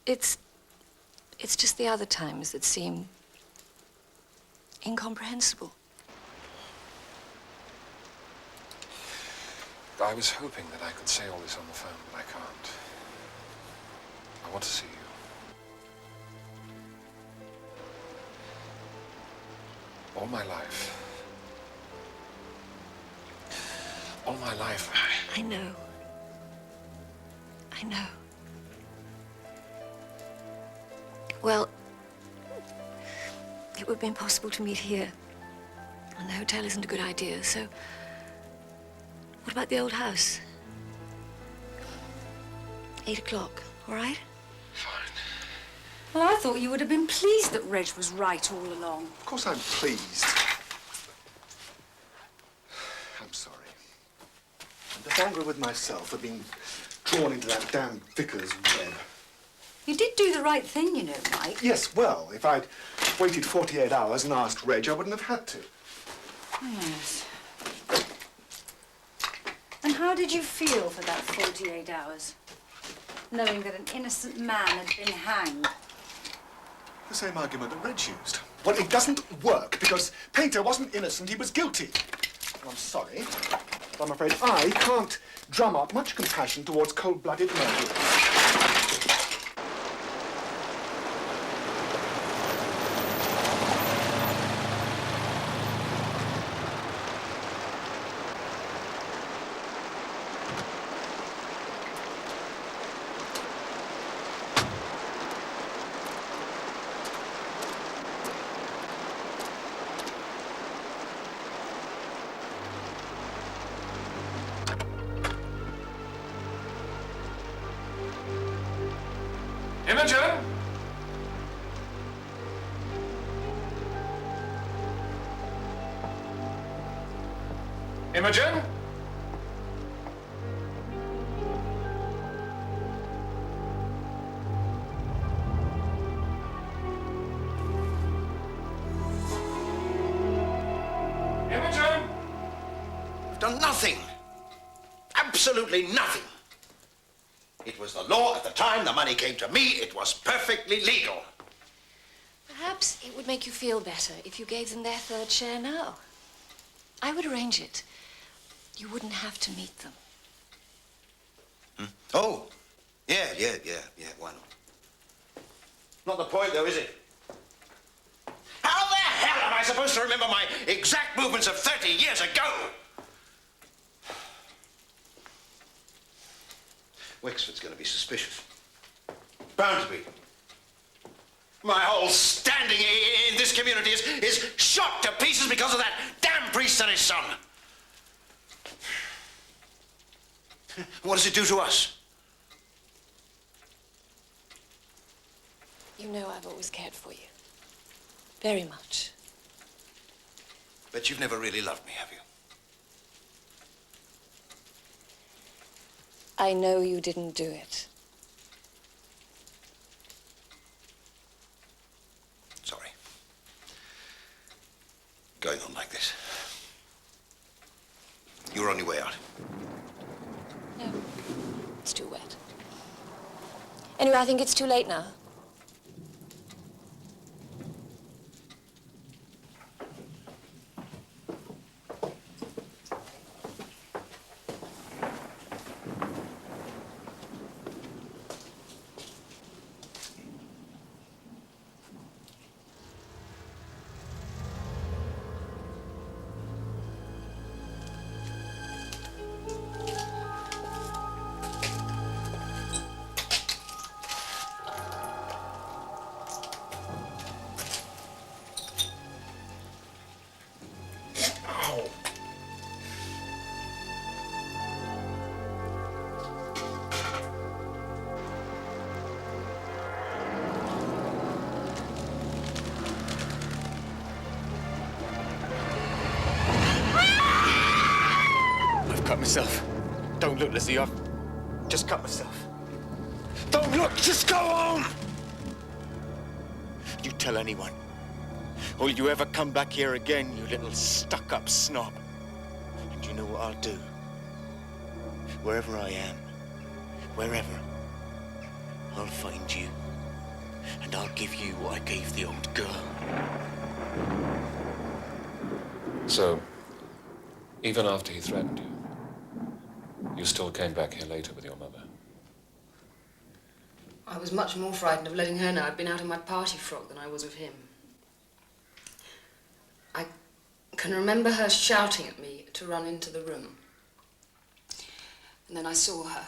It's just the other times that seem incomprehensible. I was hoping that I could say all this on the phone, but I can't. I want to see you. All my life. All my life. I know. I know. Well, it would be impossible to meet here. And the hotel isn't a good idea, so what about the old house? 8 o'clock, all right? Well, I thought you would have been pleased that Reg was right all along. Of course I'm pleased. I'm sorry. I'm just angry with myself for being drawn into that damn vicar's web. You did do the right thing, you know, Mike. Yes, well, if I'd waited 48 hours and asked Reg, I wouldn't have had to. Yes. And how did you feel for that 48 hours? Knowing that an innocent man had been hanged? The same argument that Reg used. Well, it doesn't work because Painter wasn't innocent, he was guilty. I'm sorry, but I'm afraid I can't drum up much compassion towards cold-blooded murderers. Imogen! Imogen? Imogen? I've done nothing. Absolutely nothing. It was the law at the time. The money came to me. It was perfectly legal. Perhaps it would make you feel better if you gave them their third share now. I would arrange it. You wouldn't have to meet them. Oh, yeah, why not? Not the point, though, is it? How the hell am I supposed to remember my exact movements of 30 years ago? Wexford's going to be suspicious. Bound to be. My whole standing in this community is shot to pieces because of that damn priest and his son. What does it do to us? You know I've always cared for you. Very much. But you've never really loved me, have you? I know you didn't do it. Sorry. Going on like this. You're on your way out. No, it's too wet. Anyway, I think it's too late now. Cut myself. Don't look, Lizzie. I've just cut myself. Don't look. Just go home. You tell anyone. Or you ever come back here again, you little stuck-up snob. And you know what I'll do? Wherever I am, wherever, I'll find you. And I'll give you what I gave the old girl. So, even after he threatened you, you still came back here later with your mother? I was much more frightened of letting her know I'd been out in my party frock than I was of him. I can remember her shouting at me to run into the room. And then I saw her.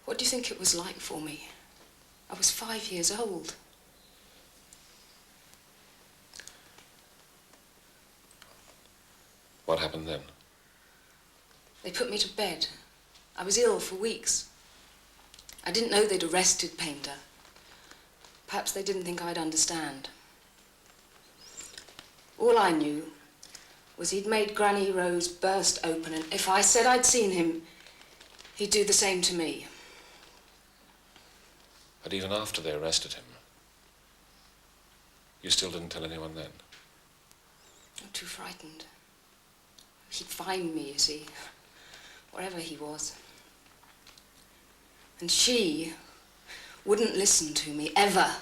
What do you think it was like for me? I was 5 years old. What happened then? They put me to bed. I was ill for weeks. I didn't know they'd arrested Painter. Perhaps they didn't think I'd understand. All I knew was he'd made Granny Rose burst open, and if I said I'd seen him, he'd do the same to me. But even after they arrested him, you still didn't tell anyone then? I'm too frightened. He'd find me, you see, wherever he was. And she wouldn't listen to me, ever.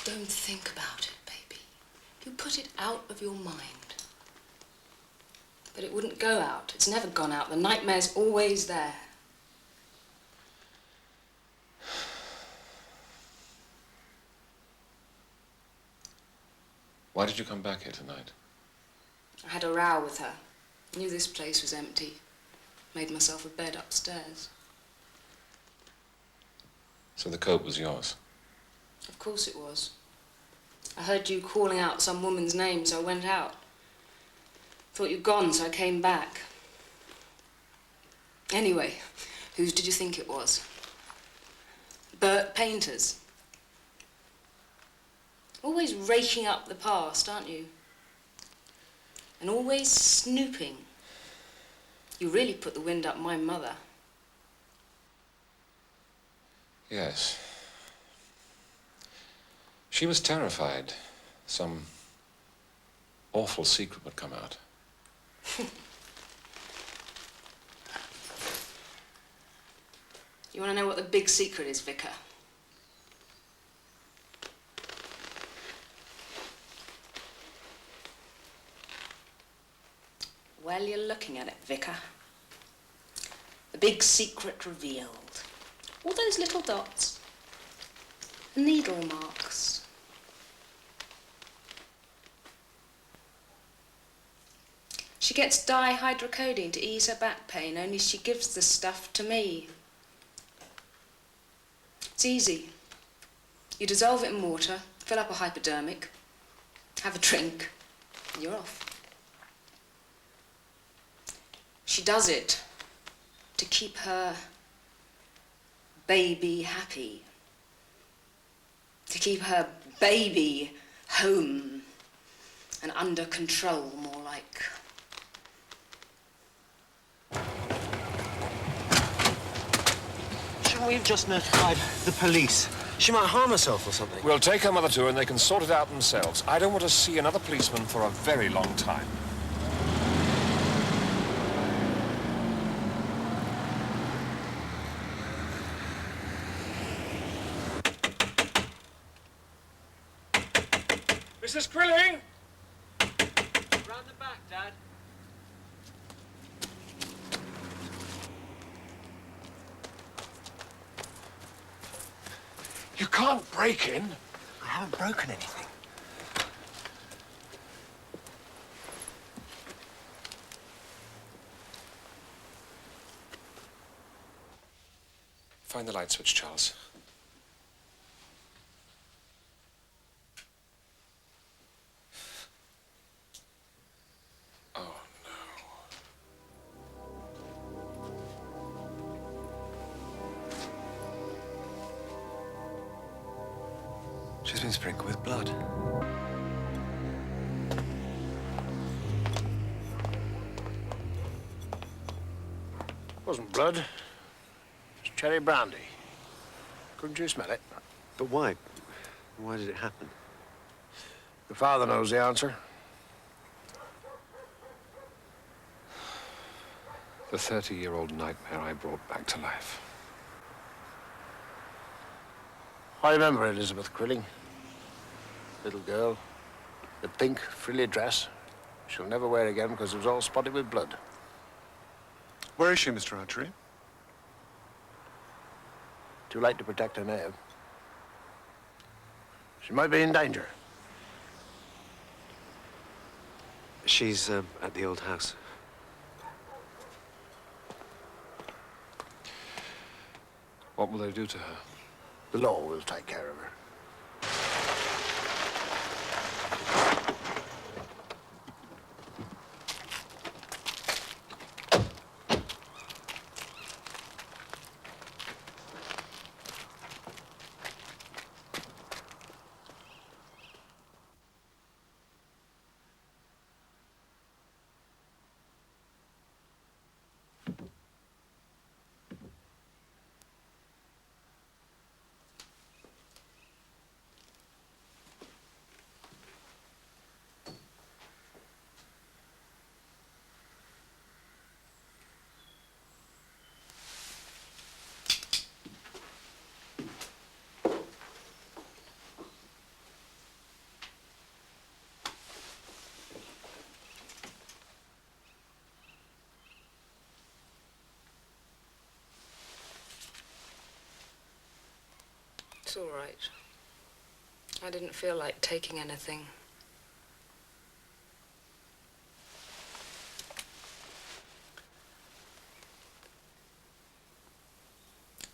Don't think about it, baby. You put it out of your mind. But it wouldn't go out. It's never gone out. The nightmare's always there. Why did you come back here tonight? I had a row with her. Knew this place was empty. Made myself a bed upstairs. So the coat was yours? Of course it was. I heard you calling out some woman's name, so I went out. Thought you'd gone, so I came back. Anyway, Whose did you think it was? Burt Painter's? Always raking up the past, aren't you? And always snooping. You really put the wind up my mother. Yes. She was terrified. Some awful secret would come out. You want to know what the big secret is, Vicar? Well, you're looking at it, Vicar. The big secret revealed. All those little dots. Needle marks. She gets dihydrocodone to ease her back pain, only she gives the stuff to me. It's easy. You dissolve it in water, fill up a hypodermic, have a drink, and you're off. She does it to keep her baby happy, to keep her baby home and under control, more like. Shouldn't we have just notified the police? She might harm herself or something. We'll take her mother to her and they can sort it out themselves. I don't want to see another policeman for a very long time. Mrs. Crilling! Round the back, Dad. You can't break in. I haven't broken anything. Find the light switch, Charles. Oh, She's been sprinkled with blood. Wasn't blood. It was cherry brandy. Couldn't you smell it? But why? Why did it happen? Your father knows the answer. The 30-year-old nightmare I brought back to life. I remember Elizabeth Crilling. Little girl. The pink frilly dress. She'll never wear again because it was all spotted with blood. Where is she, Mr. Archery? Too late to protect her now. She might be in danger. She's at the old house. What will they do to her? The law will take care of her. It's all right. I didn't feel like taking anything.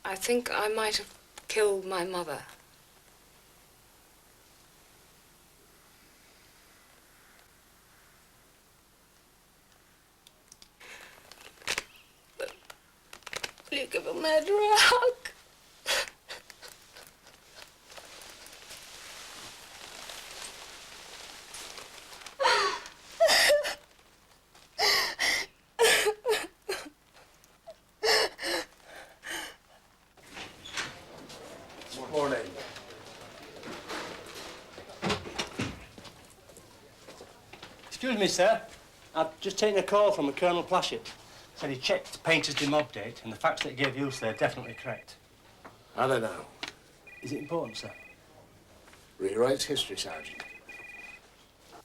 I think I might have killed my mother. But will you give a murderer a hug? Morning. Excuse me, sir. I've just taken a call from a Colonel Plashett. Said he checked Painter's demob date, and the facts that he gave you, sir, are definitely correct. I don't know. Is it important, sir? Rewrite history, Sergeant.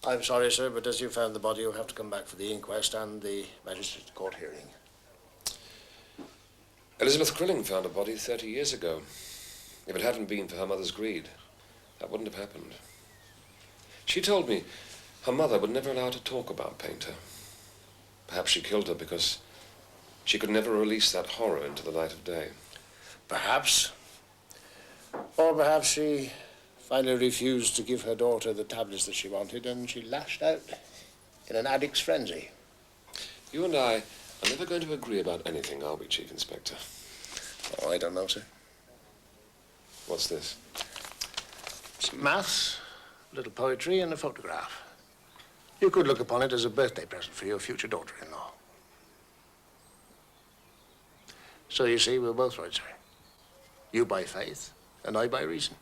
I'm sorry, sir, but as you found the body, you'll have to come back for the inquest and the magistrate's court hearing. Elizabeth Crilling found a body 30 years ago. If it hadn't been for her mother's greed, that wouldn't have happened. She told me her mother would never allow her to talk about Painter. Perhaps she killed her because she could never release that horror into the light of day. Perhaps. Or perhaps she finally refused to give her daughter the tablets that she wanted, and she lashed out in an addict's frenzy. You and I are never going to agree about anything, are we, Chief Inspector? Oh, I don't know, sir. What's this? Some maths, a little poetry, and a photograph. You could look upon it as a birthday present for your future daughter-in-law. So you see, we're both right, sir. You by faith, and I by reason.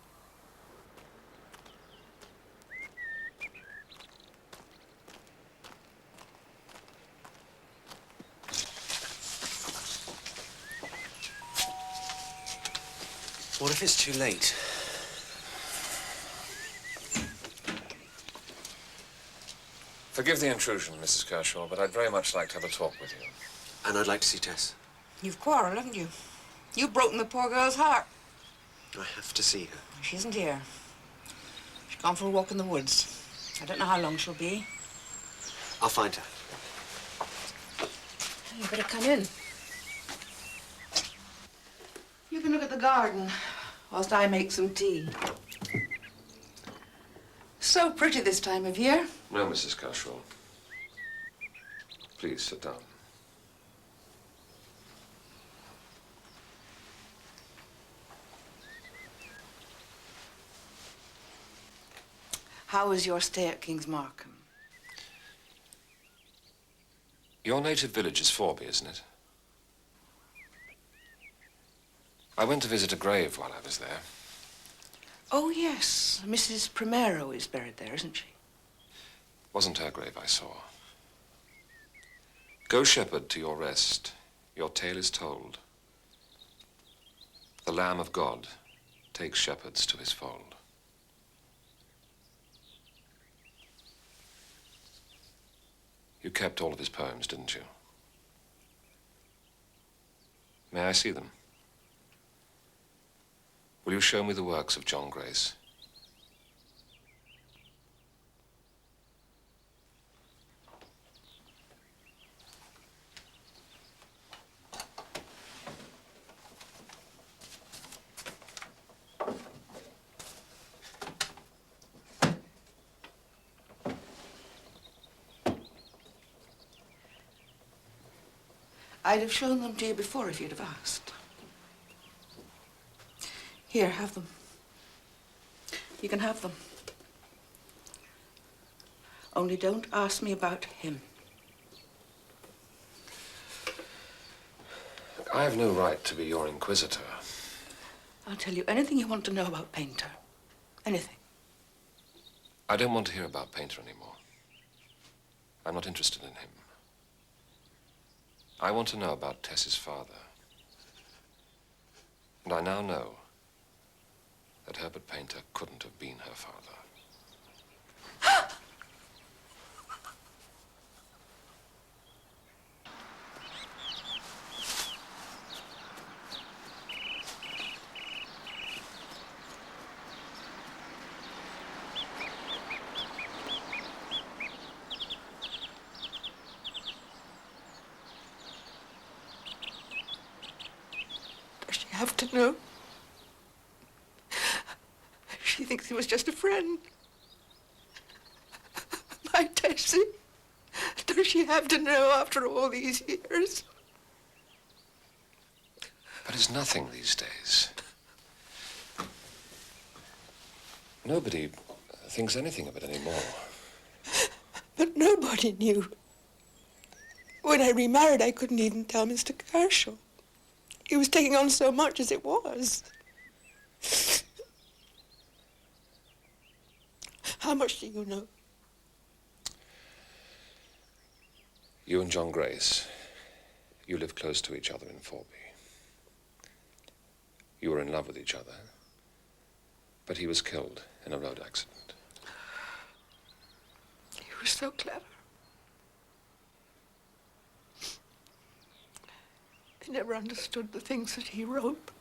What if it's too late? Forgive the intrusion, Mrs. Kershaw, but I'd very much like to have a talk with you. And I'd like to see Tess. You've quarreled, haven't you? You've broken the poor girl's heart. I have to see her. She isn't here. She's gone for a walk in the woods. I don't know how long she'll be. I'll find her. You better come in. You can look at the garden whilst I make some tea. So pretty this time of year. No, Mrs. Kershaw. Please sit down. How was your stay at King's Markham? Your native village is Forby, isn't it? I went to visit a grave while I was there. Oh, yes. Mrs. Primero is buried there, isn't she? Wasn't her grave I saw. Go, shepherd, to your rest. Your tale is told. The Lamb of God takes shepherds to his fold. You kept all of his poems, didn't you? May I see them? Will you show me the works of John Grace? I'd have shown them to you before if you'd have asked. Here, have them. You can have them. Only don't ask me about him. I have no right to be your inquisitor. I'll tell you anything you want to know about Painter. Anything. I don't want to hear about Painter anymore. I'm not interested in him. I want to know about Tess's father. And I now know that Herbert Painter couldn't have been her father. Does she have to know? She thinks he was just a friend. My Tessie, does she have to know after all these years? is nothing these days. Nobody thinks anything of it anymore. But nobody knew. When I remarried, I couldn't even tell Mr. Kershaw. He was taking on so much as it was. How much do you know? You and John Grace, you lived close to each other in Forby. You were in love with each other, but he was killed in a road accident. He was so clever. I never understood the things that he wrote.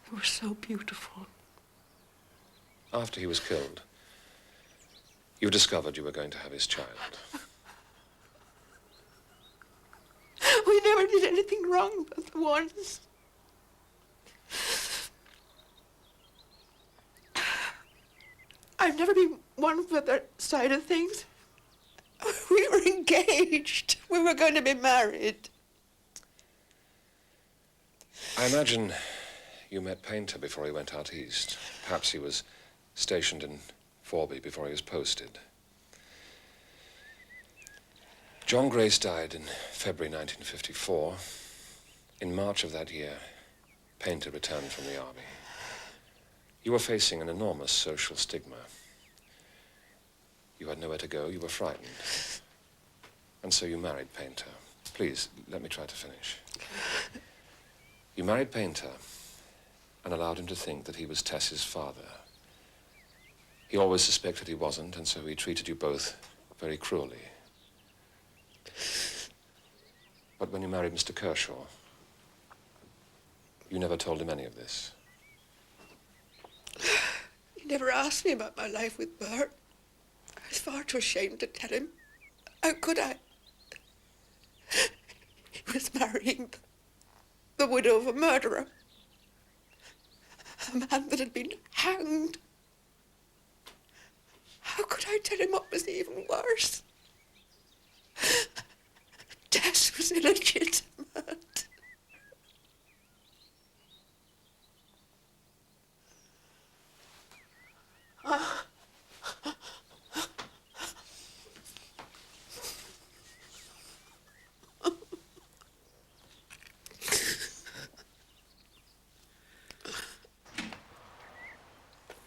They were so beautiful. After he was killed, you discovered you were going to have his child. We never did anything wrong but once. I've never been one for that side of things. We were engaged. We were going to be married. I imagine you met Painter before he went out east. Perhaps he was stationed in Forby before he was posted. John Grace died in February 1954. In March of that year, Painter returned from the army. You were facing an enormous social stigma. You had nowhere to go, you were frightened. And so you married Painter. Please, let me try to finish. You married Painter and allowed him to think that he was Tess's father. He always suspected he wasn't, and so he treated you both very cruelly. But when you married Mr. Kershaw, you never told him any of this. He never asked me about my life with Bert. I was far too ashamed to tell him. How could I? He was marrying the widow of a murderer. A man that had been hanged. How could I tell him what was even worse? Tess was illegitimate.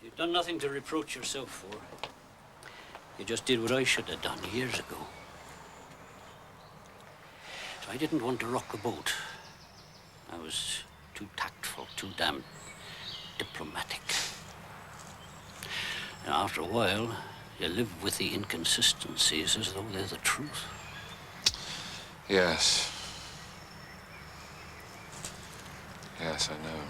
You've done nothing to reproach yourself for. You just did what I should have done years ago. So I didn't want to rock the boat. I was too tactful, too damn diplomatic. And after a while, you live with the inconsistencies as though they're the truth. Yes. Yes, I know.